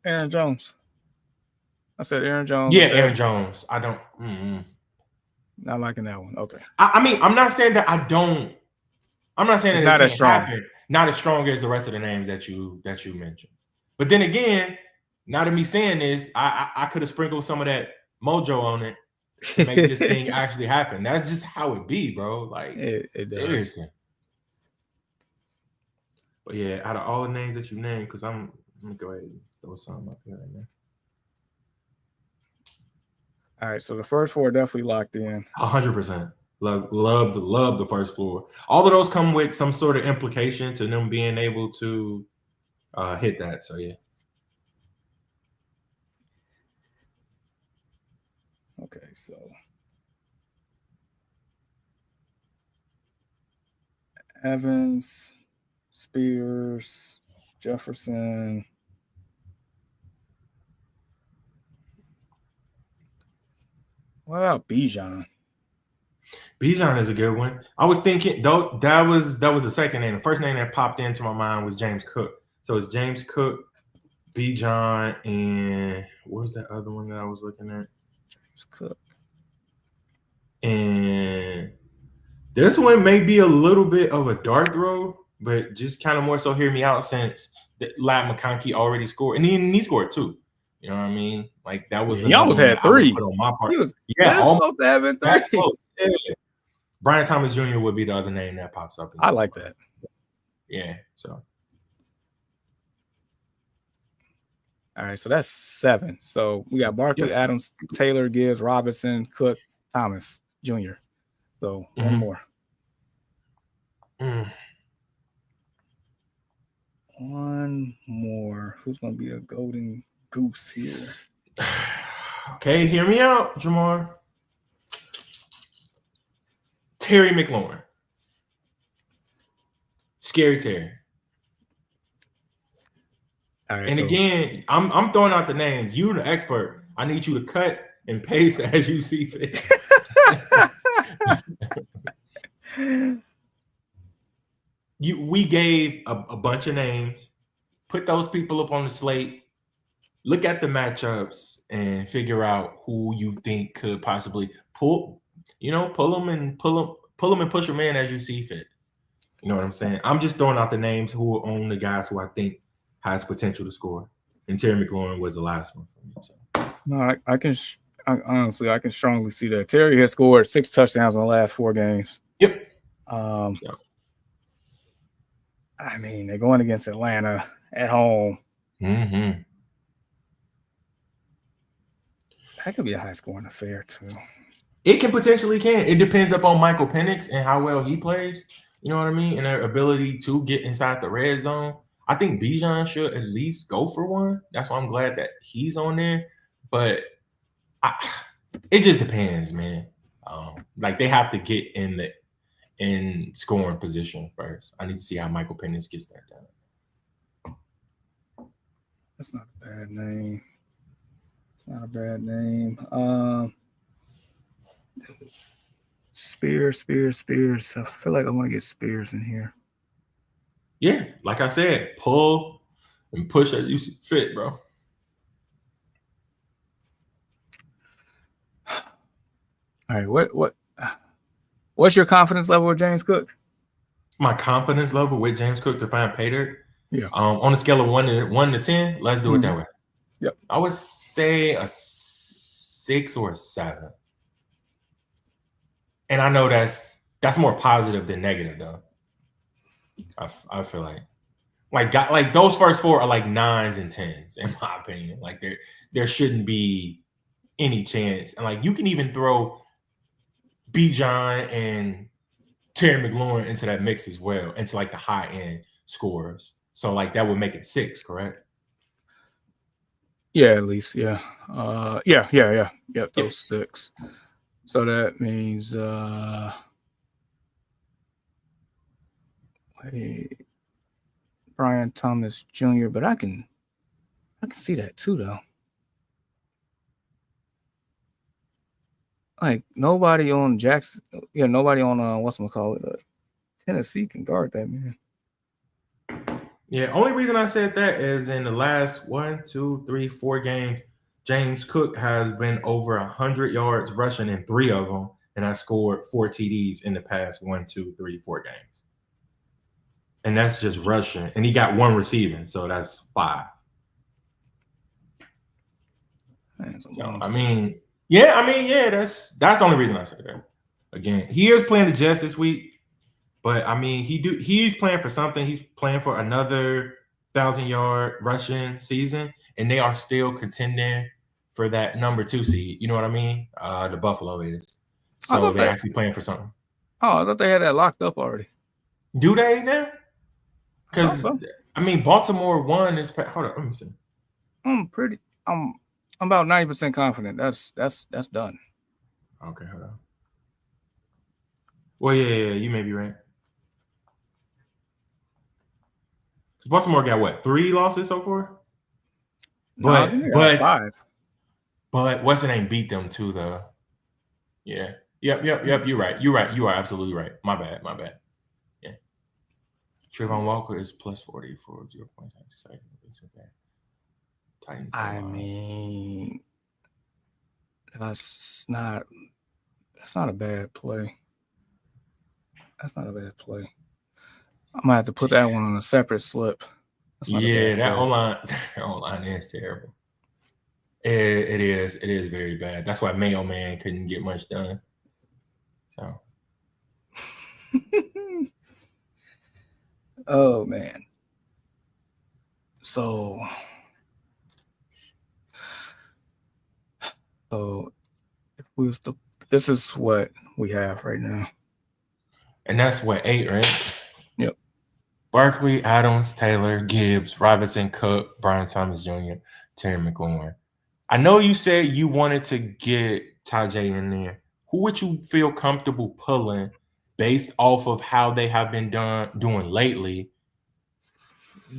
Aaron Jones? I said Aaron Jones. Yeah, Aaron Jones. I don't. Not liking that one. Okay. I mean, I'm not saying that I don't. I'm not saying that it can't happen. Not as strong as the rest of the names that you mentioned. But then again, now that me saying this, I could have sprinkled some of that mojo on it to make this thing actually happen. That's just how it be, bro. Like it seriously. does. But yeah, out of all the names that you named, because let me go ahead and throw something up here right now. All right, so the first four are definitely locked in. 100%. Love the first floor. All of those come with some sort of implication to them being able to hit that. So yeah. Okay, so Evans, Spears, Jefferson. What about Bijan? Bijan is a good one. I was thinking though that was the second name. The first name that popped into my mind was James Cook. So it's James Cook, Bijan, and what was that other one that I was looking at? James Cook. And this one may be a little bit of a dart throw, but just kind of more so hear me out since Lat McConkey already scored, and he scored too. You know what I mean? Like that was he almost had three. Put on my part. He was supposed to have been three. Yeah. Brian Thomas Jr. would be the other name that pops up. I like that. Yeah. So. All right, so that's 7. So we got Barkley, Adams, Taylor, Gibbs, Robinson, Cook, Thomas Jr. So one more. One more. Who's going to be the golden goose here? Okay, hear me out, Jamar. Terry McLaurin. Scary Terry. All right, and again, I'm throwing out the names. You're the expert. I need you to cut and paste as you see fit. We gave a bunch of names, put those people up on the slate, look at the matchups, and figure out who you think could possibly pull them and push them in as you see fit. You know what I'm saying? I'm just throwing out the names who own the guys who I think has potential to score, and Terry McLaurin was the last one for me. So. No, honestly, I can strongly see that. Terry has scored 6 touchdowns in the last 4 games. Yep. I mean, they're going against Atlanta at home. Mm-hmm. That could be a high-scoring affair too. It potentially can. It depends upon Michael Penix and how well he plays. You know what I mean? And their ability to get inside the red zone. I think Bijan should at least go for one. That's why I'm glad that he's on there. But it just depends, man. Like they have to get in scoring position first. I need to see how Michael Penix gets that done. That's not a bad name. It's not a bad name. Spears. I feel like I want to get Spears in here. Yeah, like I said, pull and push as you see fit, bro. All right, what's your confidence level with James Cook? My confidence level with James Cook to find pay dirt? Yeah. On a scale of 1 to 10, let's do it that way. Yep. I would say a 6 or a 7. And I know that's more positive than negative, though. I feel like. Like those first four are like 9s and 10s, in my opinion. Like there shouldn't be any chance. And like you can even throw Bijan and Terry McLaurin into that mix as well, into like the high end scorers. So like that would make it 6, correct? Yeah, at least, yeah. Yep, Yep. those 6. So that means wait, Brian Thomas Jr., but I can see that too though. Like nobody on Jackson, nobody on whatchamacallit, Tennessee can guard that man. Yeah, only reason I said that is in the last 1, 2, 3, 4 games, James Cook has been over 100 yards rushing in 3 of them, and I scored 4 TDs in the past 1, 2, 3, 4 games. And that's just rushing. And he got 1 receiving, so that's 5. So, I mean, that's the only reason I said that. Again, he is playing the Jets this week, but I mean, he's playing for something. He's playing for another 1,000-yard rushing season, and they are still contending for that number 2 seed. You know what I mean? The Buffalo is. So they're actually playing for something. Oh, I thought they had that locked up already. Do they now? Because I mean, Baltimore won this. Hold on, let me see. I'm about 90% confident. That's done. Okay, hold on. Well, yeah, you may be right. Because Baltimore got what, 3 losses so far? But 5. But what's the name beat them too, though. Yeah. Yep. You're right. You are absolutely right. My bad. Yeah. Trayvon Walker is plus 40 for 0.6 seconds. It's okay. I mean, that's not a bad play. That's not a bad play. I might have to put that one on a separate slip. Yeah, that O-line is terrible. It is very bad. That's why Mayo Man couldn't get much done. So. Oh man. So if we was to, this is what we have right now. And that's what 8, right? Yep. Barkley, Adams, Taylor, Gibbs, Robinson, Cook, Brian Thomas Jr., Terry McLaurin. I know you said you wanted to get Tajay in there. Who would you feel comfortable pulling based off of how they have been doing lately?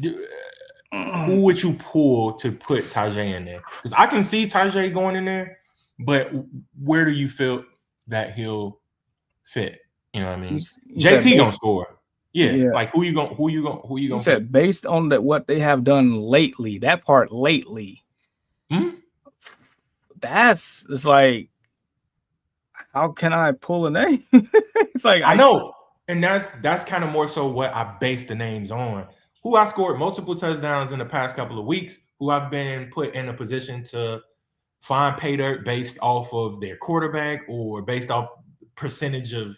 Who would you pull to put Tajay in there? Because I can see Tajay going in there, but where do you feel that he'll fit? You know what I mean? JT gonna score. Yeah. Like who you gonna You said pick? Based on what they have done lately, that part lately. It's like, how can I pull a name? It's like I know, and that's kind of more so what I base the names on. Who I scored multiple touchdowns in the past couple of weeks, who I've been put in a position to find pay dirt based off of their quarterback or based off percentage of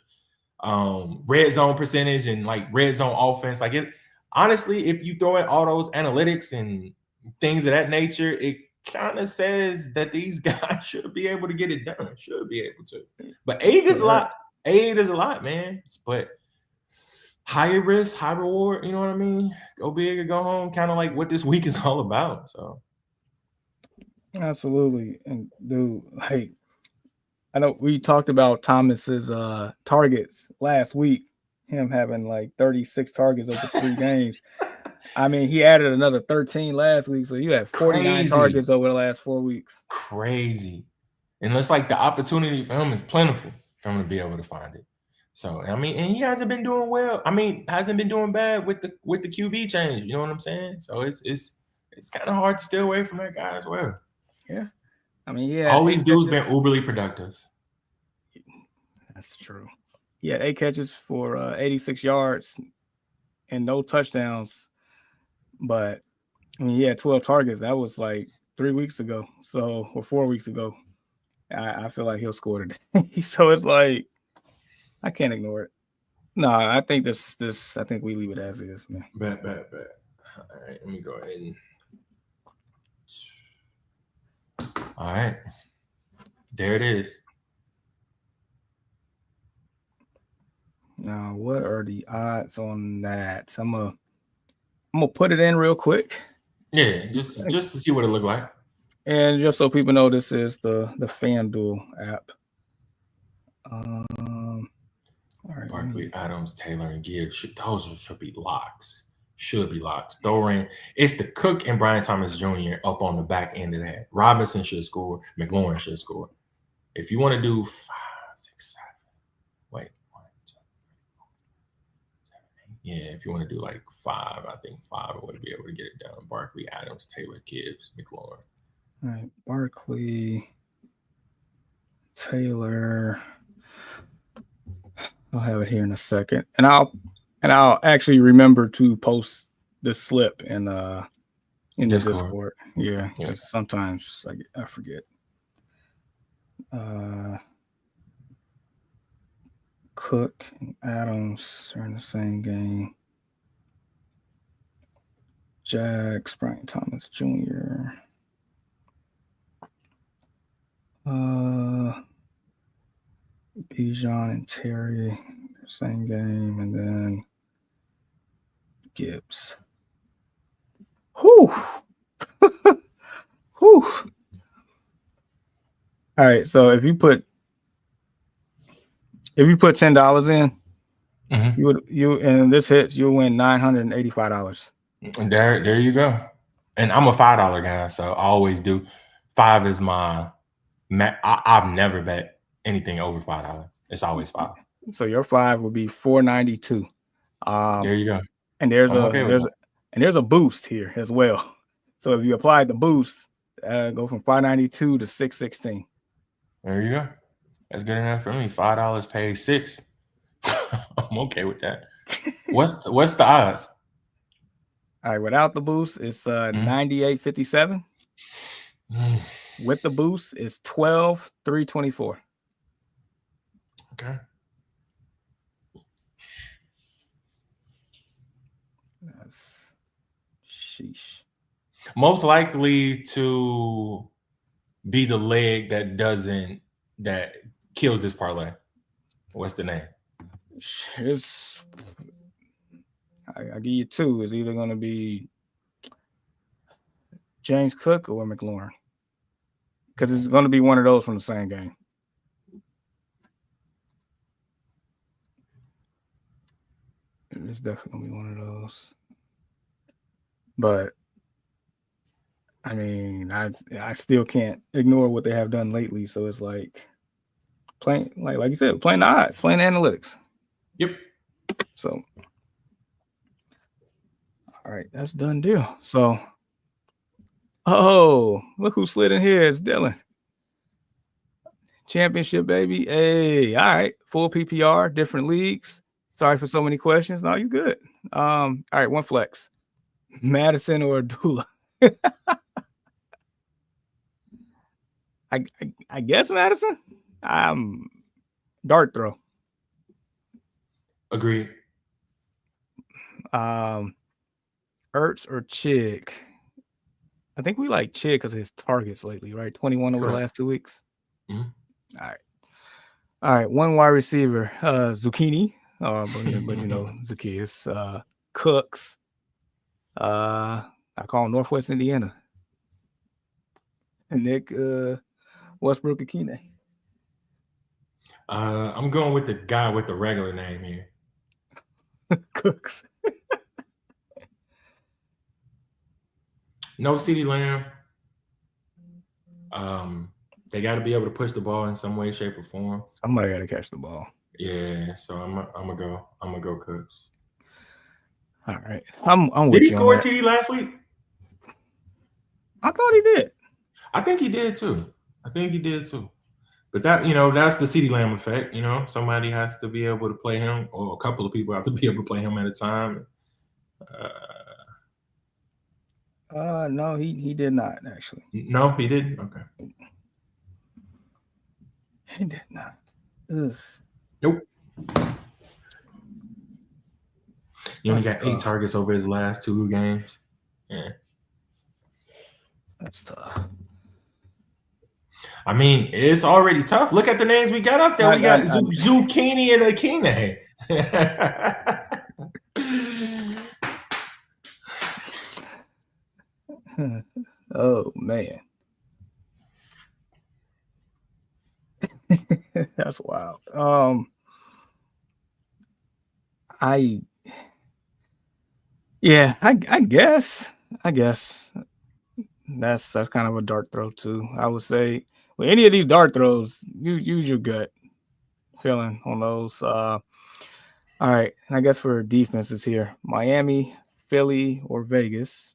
red zone percentage and like red zone offense. Like it, honestly, if you throw in all those analytics and things of that nature, it kind of says that these guys should be able to get it done. Should be able to. But 8 is a lot. 8 is a lot, man. But higher risk, high reward. You know what I mean? Go big or go home. Kind of like what this week is all about. So. Absolutely, and dude, like I know we talked about Thomas's targets last week. Him having like 36 targets over 3 games. I mean, he added another 13 last week, so you have 49 targets over the last 4 weeks. Crazy. And it's like the opportunity for him is plentiful for him to be able to find it. So, I mean, and he hasn't been doing well. I mean, hasn't been doing bad with the QB change. You know what I'm saying? So it's kind of hard to stay away from that guy as well. Yeah. I mean, yeah. All these dudes been uberly productive. That's true. Yeah, 8 catches for 86 yards and no touchdowns. But I mean, yeah, 12 targets. That was like 3 weeks ago. Or 4 weeks ago. I feel like he'll score today. So it's like I can't ignore it. No, I think I think we leave it as is, man. Bet. All right, let me go ahead and. All right, there it is. Now, what are the odds on that? I'm gonna put it in real quick. Yeah, just to see what it looked like. And just so people know, this is the FanDuel app. All right, Barkley, Adams, Taylor, and Gibbs. Those should be locks. Should be locks. Thorin, it's the Cook and Brian Thomas Jr. up on the back end of that. Robinson should score. McLaurin should score. If you want to do 5, 6, 7, wait, 1, 2, 3, 4, 7, 8. Yeah, if you want to do like 5, I think 5 would be able to get it done. Barkley, Adams, Taylor, Gibbs, McLaurin. All right, Barkley, Taylor. I'll have it here in a second, and I'll actually remember to post the slip in the Discord. Yeah, because sometimes I forget. Cook and Adams are in the same game. Jags, Brian Thomas Jr. Bijan and Terry, same game, and then Gibbs. Whew. Whew. All right, so if you put $10 in, you and this hits, you'll win $985. And there you go. And I'm a $5 guy, so I always do. 5 is my. I've never bet anything over $5. It's always 5. So your 5 would be $492. There you go. And there's a boost here as well. So if you apply the boost, go from $592 to $616. There you go. That's good enough for me. $5 pays $6. I'm okay with that. What's the odds? All right, without the boost, it's 98.57. With the boost, it's 12.324. Okay. That's sheesh. Most likely to be the leg that kills this parlay. What's the name? I give you 2. It's either going to be James Cook or McLaurin, because it's going to be one of those from the same game. It's definitely going to be one of those. But I mean, I still can't ignore what they have done lately. So it's like playing, like you said, playing the odds, playing the analytics. Yep. So, all right, that's done deal. So, look who slid in here. It's Dylan. Championship, baby. Hey, all right. Full PPR, different leagues. Sorry for so many questions. No, you good. All right, one flex. Madison or Abdullah? I guess Madison. Dart throw. Agreed. Ertz or Chig? I think we like Chig because of his targets lately, right? 21 over the last 2 weeks. Mm-hmm. All right. One wide receiver, Zucchini. But you know, Zacchaeus. Cooks. I call him Northwest Indiana. And Nick Westbrook Akine. I'm going with the guy with the regular name here. Cooks. No CeeDee Lamb. They got to be able to push the ball in some way, shape, or form. Somebody got to catch the ball. Yeah, so I'm gonna go Cooks. All right, I'm. Did he score a TD last week? I thought he did. I think he did too. But that, that's the CeeDee Lamb effect. Somebody has to be able to play him, or a couple of people have to be able to play him at a time. No, he did not actually. No, he didn't. Okay. He did not. Ugh. Nope. He only got 8 targets over his last 2 games. Yeah. That's tough. I mean, it's already tough. Look at the names we got up there. We got Zucchini and Akine. Oh man. That's wild. I guess that's kind of a dart throw too. I would say with any of these dart throws, use your gut feeling on those. All right, and I guess for defenses here, Miami, Philly, or Vegas.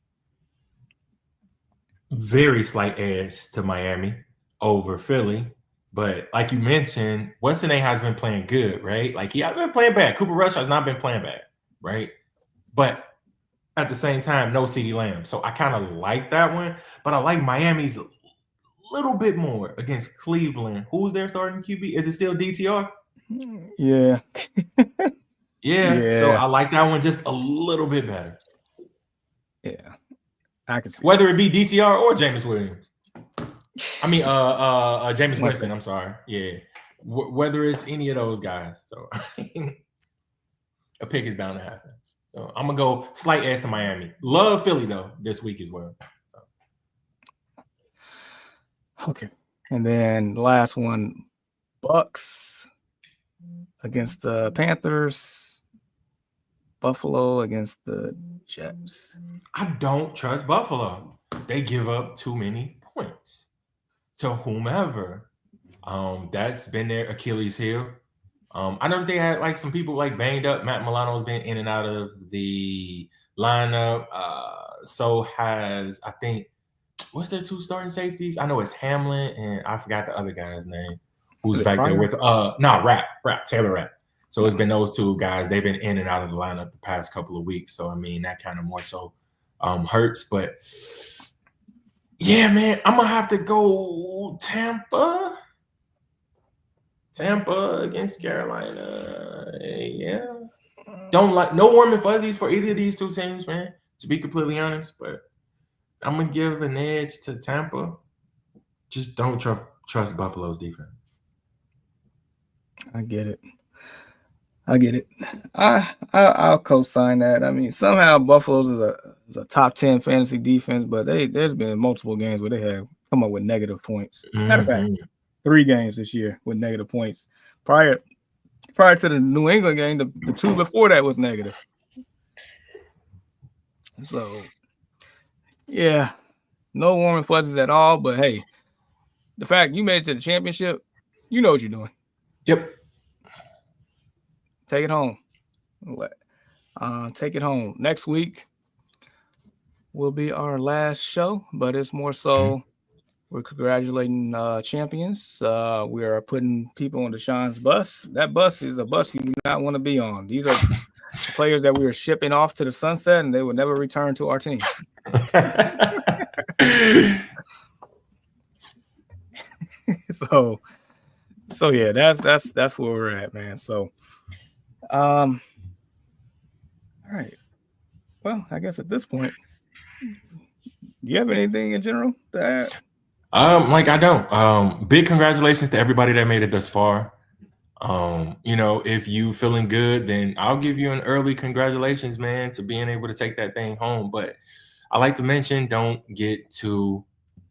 Very slight edge to Miami over Philly. But like you mentioned, Weston A has been playing good, right? Like he hasn't been playing bad. Cooper Rush has not been playing bad, right? But at the same time, no CeeDee Lamb. So I kind of like that one. But I like Miami's a little bit more against Cleveland. Who's their starting QB? Is it still DTR? Yeah. Yeah. So I like that one just a little bit better. Yeah. I can see whether it be DTR or Jameis Williams. I mean, Jameis Winston. I'm sorry. Yeah, whether it's any of those guys. So a pick is bound to happen. So I'm gonna go slight edge to Miami. Love Philly though this week as well. So. Okay, and then last one, Bucks against the Panthers. Buffalo against the Jets. I don't trust Buffalo. They give up too many points to whomever. That's been their Achilles heel. I know they had like some people like banged up. Matt Milano's been in and out of the lineup. So has I think what's their two starting safeties? I know it's Hamlin and I forgot the other guy's name. Who's back there with Taylor Rapp. So it's been those two guys. They've been in and out of the lineup the past couple of weeks. So I mean that kind of more so hurts. But yeah, man, I'm gonna have to go Tampa. Tampa against Carolina. Yeah. Don't like no warm and fuzzies for either of these two teams, man, to be completely honest. But I'm gonna give an edge to Tampa. Just don't trust Buffalo's defense. I get it. I'll co-sign that. I mean, somehow Buffalo's is a top 10 fantasy defense, but there's been multiple games where they have come up with negative points. Matter of fact, 3 games this year with negative points. Prior to the New England game, the 2 before that was negative. So, yeah, no warm and fuzzies at all. But hey, the fact you made it to the championship, you know what you're doing. Yep. Take it home. Take it home. Next week will be our last show, but it's more so we're congratulating champions. We are putting people on Deshaun's bus. That bus is a bus you do not want to be on. These are players that we are shipping off to the sunset, and they will never return to our teams. So yeah, that's where we're at, man. So, all right. Well, I guess at this point, do you have anything in general to add? Like I don't. Big congratulations to everybody that made it thus far. If you feeling good, then I'll give you an early congratulations, man, to being able to take that thing home. But I like to mention, don't get too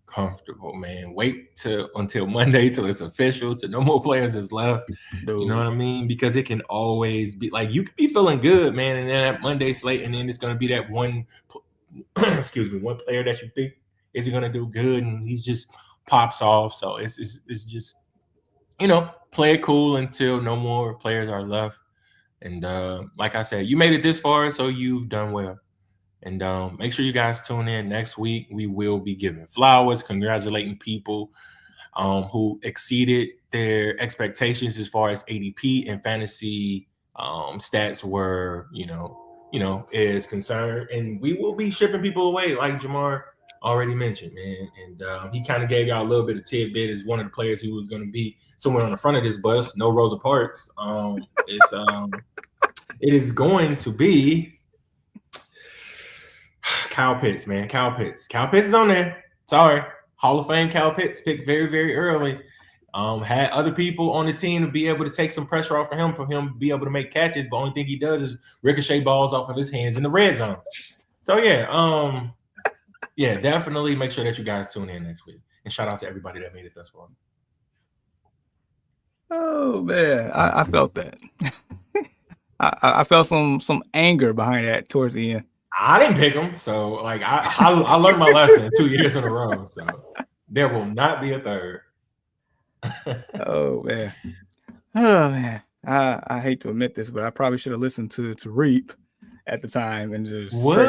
comfortable, man. Wait until Monday till it's official, till no more players is left. Dude. You know what I mean? Because it can always be like you could be feeling good, man, and then that Monday slate, and then it's gonna be that one one player that you think is gonna do good, and he just pops off. So it's just play it cool until no more players are left. And like I said, you made it this far, so you've done well. And make sure you guys tune in next week. We will be giving flowers, congratulating people who exceeded their expectations as far as ADP and fantasy stats were, is concerned. And we will be shipping people away, like Jamar already mentioned, man. And he kind of gave y'all a little bit of tidbit as one of the players who was going to be somewhere on the front of this bus. No Rosa Parks. It is going to be Kyle Pitts, man. Kyle Pitts. Kyle Pitts is on there. Sorry. Hall of Fame Kyle Pitts picked very, very early. Had other people on the team to be able to take some pressure off of him, for him to be able to make catches. But only thing he does is ricochet balls off of his hands in the red zone. So yeah, definitely make sure that you guys tune in next week. And shout out to everybody that made it thus far. Oh man, I felt that. I felt some anger behind that towards the end. I didn't pick him, so like I learned my lesson 2 years in a row. So there will not be a third. Oh man. Oh man. I hate to admit this, but I probably should have listened to Reap at the time and just what?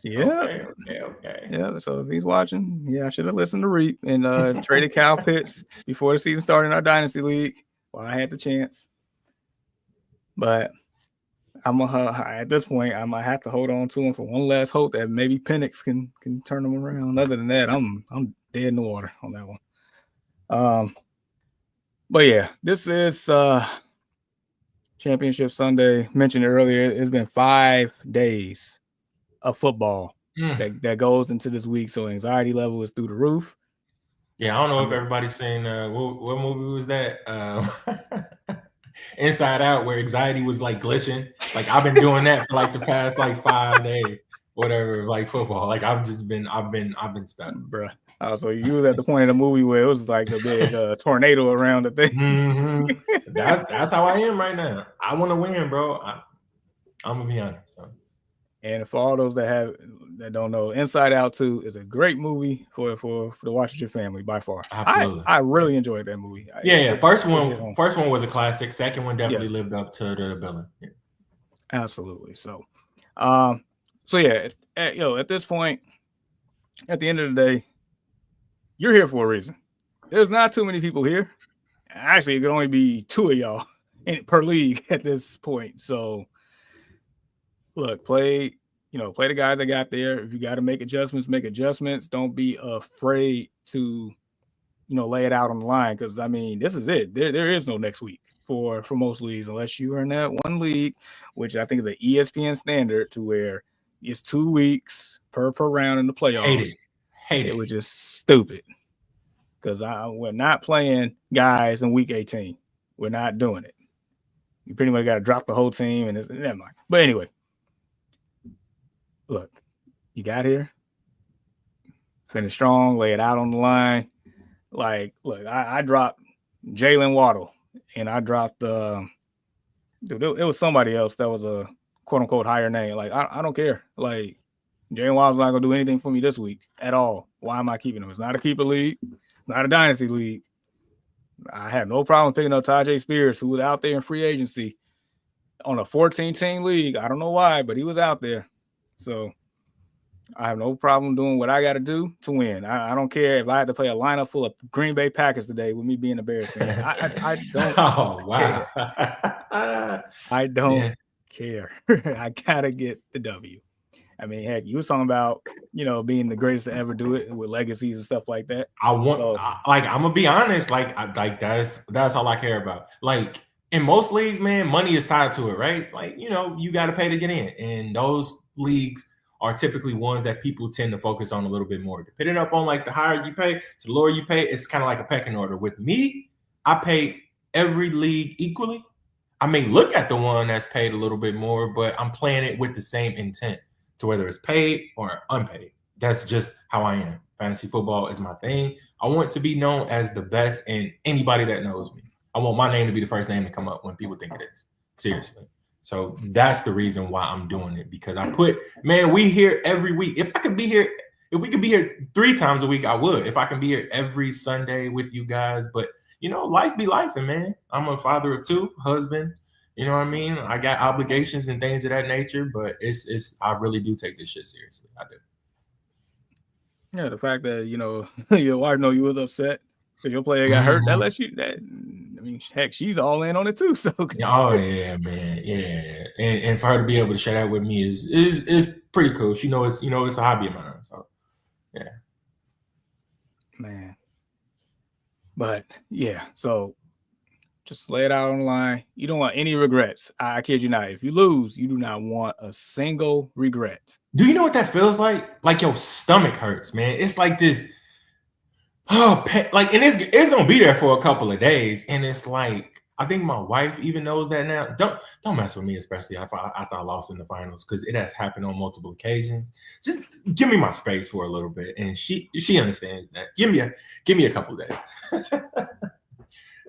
Yeah. Okay. Yeah. So if he's watching, yeah, I should have listened to Reap and traded Kyle Pitts before the season started in our dynasty league while I had the chance. But at this point, I might have to hold on to him for one last hope that maybe Penix can turn him around. Other than that, I'm dead in the water on that one. But yeah, this is Championship Sunday. Mentioned earlier, it's been 5 days of football that goes into this week, so anxiety level is through the roof. Yeah, I don't know if everybody's seen what movie was that? Inside Out, where anxiety was like glitching. Like I've been doing that for like the past like 5 days, whatever, like football. Like I've been stuck, bruh. So you was at the point of the movie where it was like a big tornado around the thing. Mm-hmm. That's how I am right now. I want to win, bro. I'm gonna be honest. So. And for all those that don't know, Inside Out 2 is a great movie for the watch with your family by far. Absolutely. I really enjoyed that movie. Yeah. First one was a classic. Second one definitely lived up to the billing. Yeah. Absolutely. So yeah, at this point, at the end of the day, you're here for a reason. There's not too many people here. Actually, it could only be 2 of y'all per league at this point. So look, play the guys that got there. If you got to make adjustments, make adjustments. Don't be afraid to, lay it out on the line. Because I mean, this is it. There is no next week for most leagues, unless you are in that one league, which I think is the ESPN standard, to where it's 2 weeks per round in the playoffs. Hate it. Which is stupid. Because we're not playing guys in week 18. We're not doing it. You pretty much got to drop the whole team, and it's never mind. But anyway. Look, you got here, finish strong, lay it out on the line. Like, look, I dropped Jalen Waddle, and I dropped it was somebody else that was a quote unquote higher name. Like, I don't care. Like, Jalen Waddle's not gonna do anything for me this week at all. Why am I keeping him? It's not a keeper league, it's not a dynasty league. I have no problem picking up Tajay Spears, who was out there in free agency on a 14-team league. I don't know why, but he was out there. So I have no problem doing what I got to do to win. I don't care if I had to play a lineup full of Green Bay Packers today with me being a Bears fan. I don't care. I don't care. I got to get the W. I mean, heck, you was talking about, being the greatest to ever do it with legacies and stuff like that. I'm going to be honest. That's all I care about. Like, in most leagues, man, money is tied to it, right? Like, you got to pay to get in. And those leagues are typically ones that people tend to focus on a little bit more. Depending upon like the higher you pay to the lower you pay, it's kind of like a pecking order. With me, I pay every league equally. I may look at the one that's paid a little bit more, but I'm playing it with the same intent to whether it's paid or unpaid. That's just how I am. Fantasy football is my thing. I want to be known as the best, and anybody that knows me, I want my name to be the first name to come up when people think it is. Seriously. So that's the reason why I'm doing it, because we here every week. If we could be here 3 times a week, I would. If I can be here every Sunday with you guys. But, life be life, and man, I'm a father of 2, husband. You know what I mean? I got obligations and things of that nature, but I really do take this shit seriously. I do. Yeah, the fact that, your wife know you was upset because your player got hurt, that lets you heck, she's all in on it too. So oh yeah, man. Yeah. And for her to be able to share that with me is pretty cool. She knows it's a hobby of mine. So yeah. Man. But yeah, so Just lay it out on the line. You don't want any regrets. I kid you not. If you lose, you do not want a single regret. Do you know what that feels like? Like your stomach hurts, man. It's like this. Oh, like, and it's gonna be there for a couple of days, and it's like I think my wife even knows that now. Don't mess with me, especially after I lost in the finals, because it has happened on multiple occasions. Just give me my space for a little bit, and she understands that. Give me a couple of days.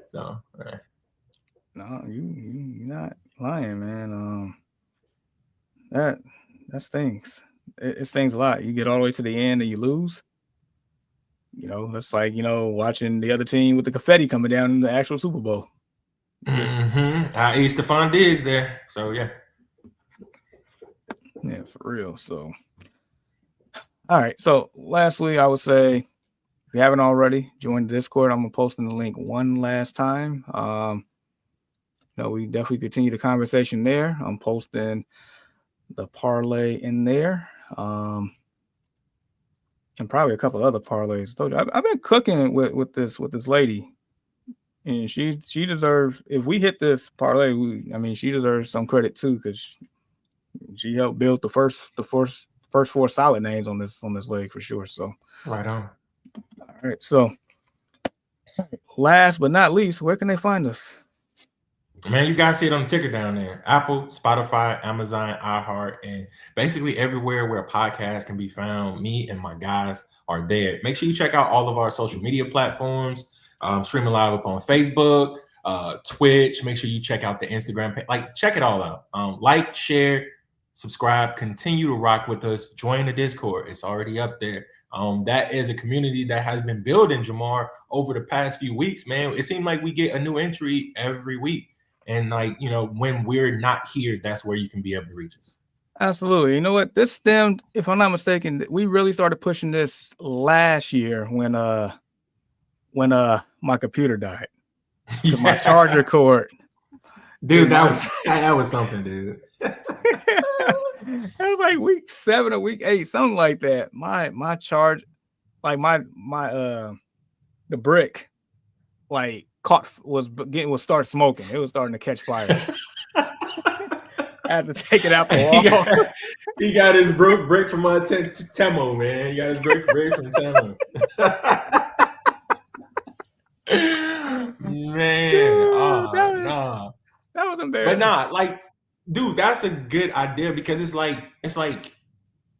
So, all right. No, you're not lying, man. That stings. It stings a lot. You get all the way to the end and you lose. You know, it's like, you know, watching the other team with the confetti coming down in the actual Super Bowl. I eat Stephon Diggs there. So, yeah. Yeah, for real. So, all right. So, lastly, I would say, if you haven't already, join the Discord. I'm going to post in the link one last time. You know, we definitely continue the conversation there. I'm posting the parlay in there. And probably a couple other parlays. I told you, I've been cooking with this lady, and she deserves. If we hit this parlay, she deserves some credit too, because she helped build the first four solid names on this leg for sure. So right on. All right. So last but not least, where can they find us? Man, you guys see it on the ticker down there. Apple, Spotify, Amazon, iHeart, and basically everywhere where a podcast can be found. Me and my guys are there. Make sure you check out all of our social media platforms. Streaming live up on Facebook, Twitch. Make sure you check out the Instagram page. Like, check it all out. Like, share, subscribe, continue to rock with us. Join the Discord. It's already up there. That is a community that has been building, Jamar, over the past few weeks, man. It seemed like we get a new entry every week. And, like, you know, when we're not here, that's where you can be able to reach us. Absolutely. You know what? This stemmed, if I'm not mistaken, we really started pushing this last year when my computer died. Yeah. My charger cord. Dude, that was something, dude. It was like week 7 or week 8, something like that. My charge, like my the brick, like was start smoking. It was starting to catch fire. I had to take it out the wall. He got his brick from Temo, man. He got his brick from Temo. Man, dude, that was embarrassing. But nah, like, dude, that's a good idea, because it's like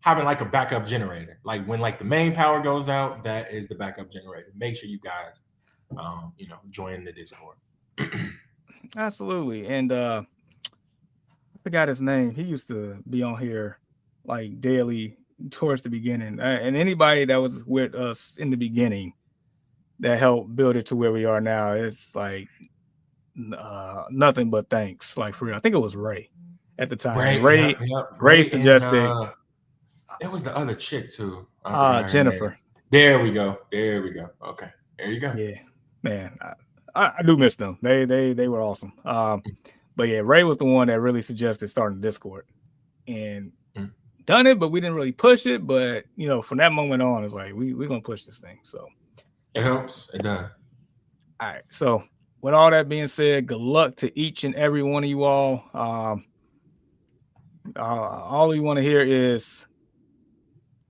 having like a backup generator. Like, when like the main power goes out, that is the backup generator. Make sure you guys join the Discord. Absolutely. And I forgot his name. He used to be on here like daily towards the beginning. And anybody that was with us in the beginning that helped build it to where we are now, it's like nothing but thanks. Like, for real. I think it was Ray at the time. Ray suggested. It was the other chick too. Jennifer. There we go. Okay. There you go. Yeah, man. I do miss them. They were awesome. But yeah, Ray was the one that really suggested starting Discord, and done it, but we didn't really push it. But you know, from that moment on, it's like we're gonna push this thing. So it helps. It does. All right. So with all that being said, good luck to each and every one of you all. All we want to hear is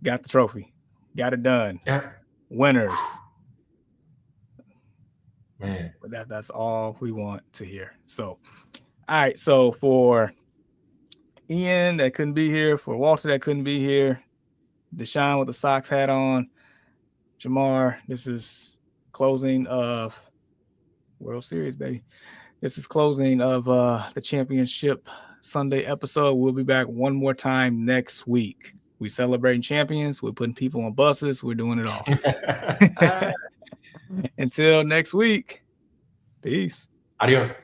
got the trophy, got it done. Yeah. Winners. Man. But that's all we want to hear. So, all right. So for Ian that couldn't be here, for Walter that couldn't be here, Deshaun with the Sox hat on, Jamar, this is closing of World Series, baby. This is closing of the Championship Sunday episode. We'll be back one more time next week. We celebrating champions. We're putting people on buses. We're doing it all. Until next week. Peace. Adios.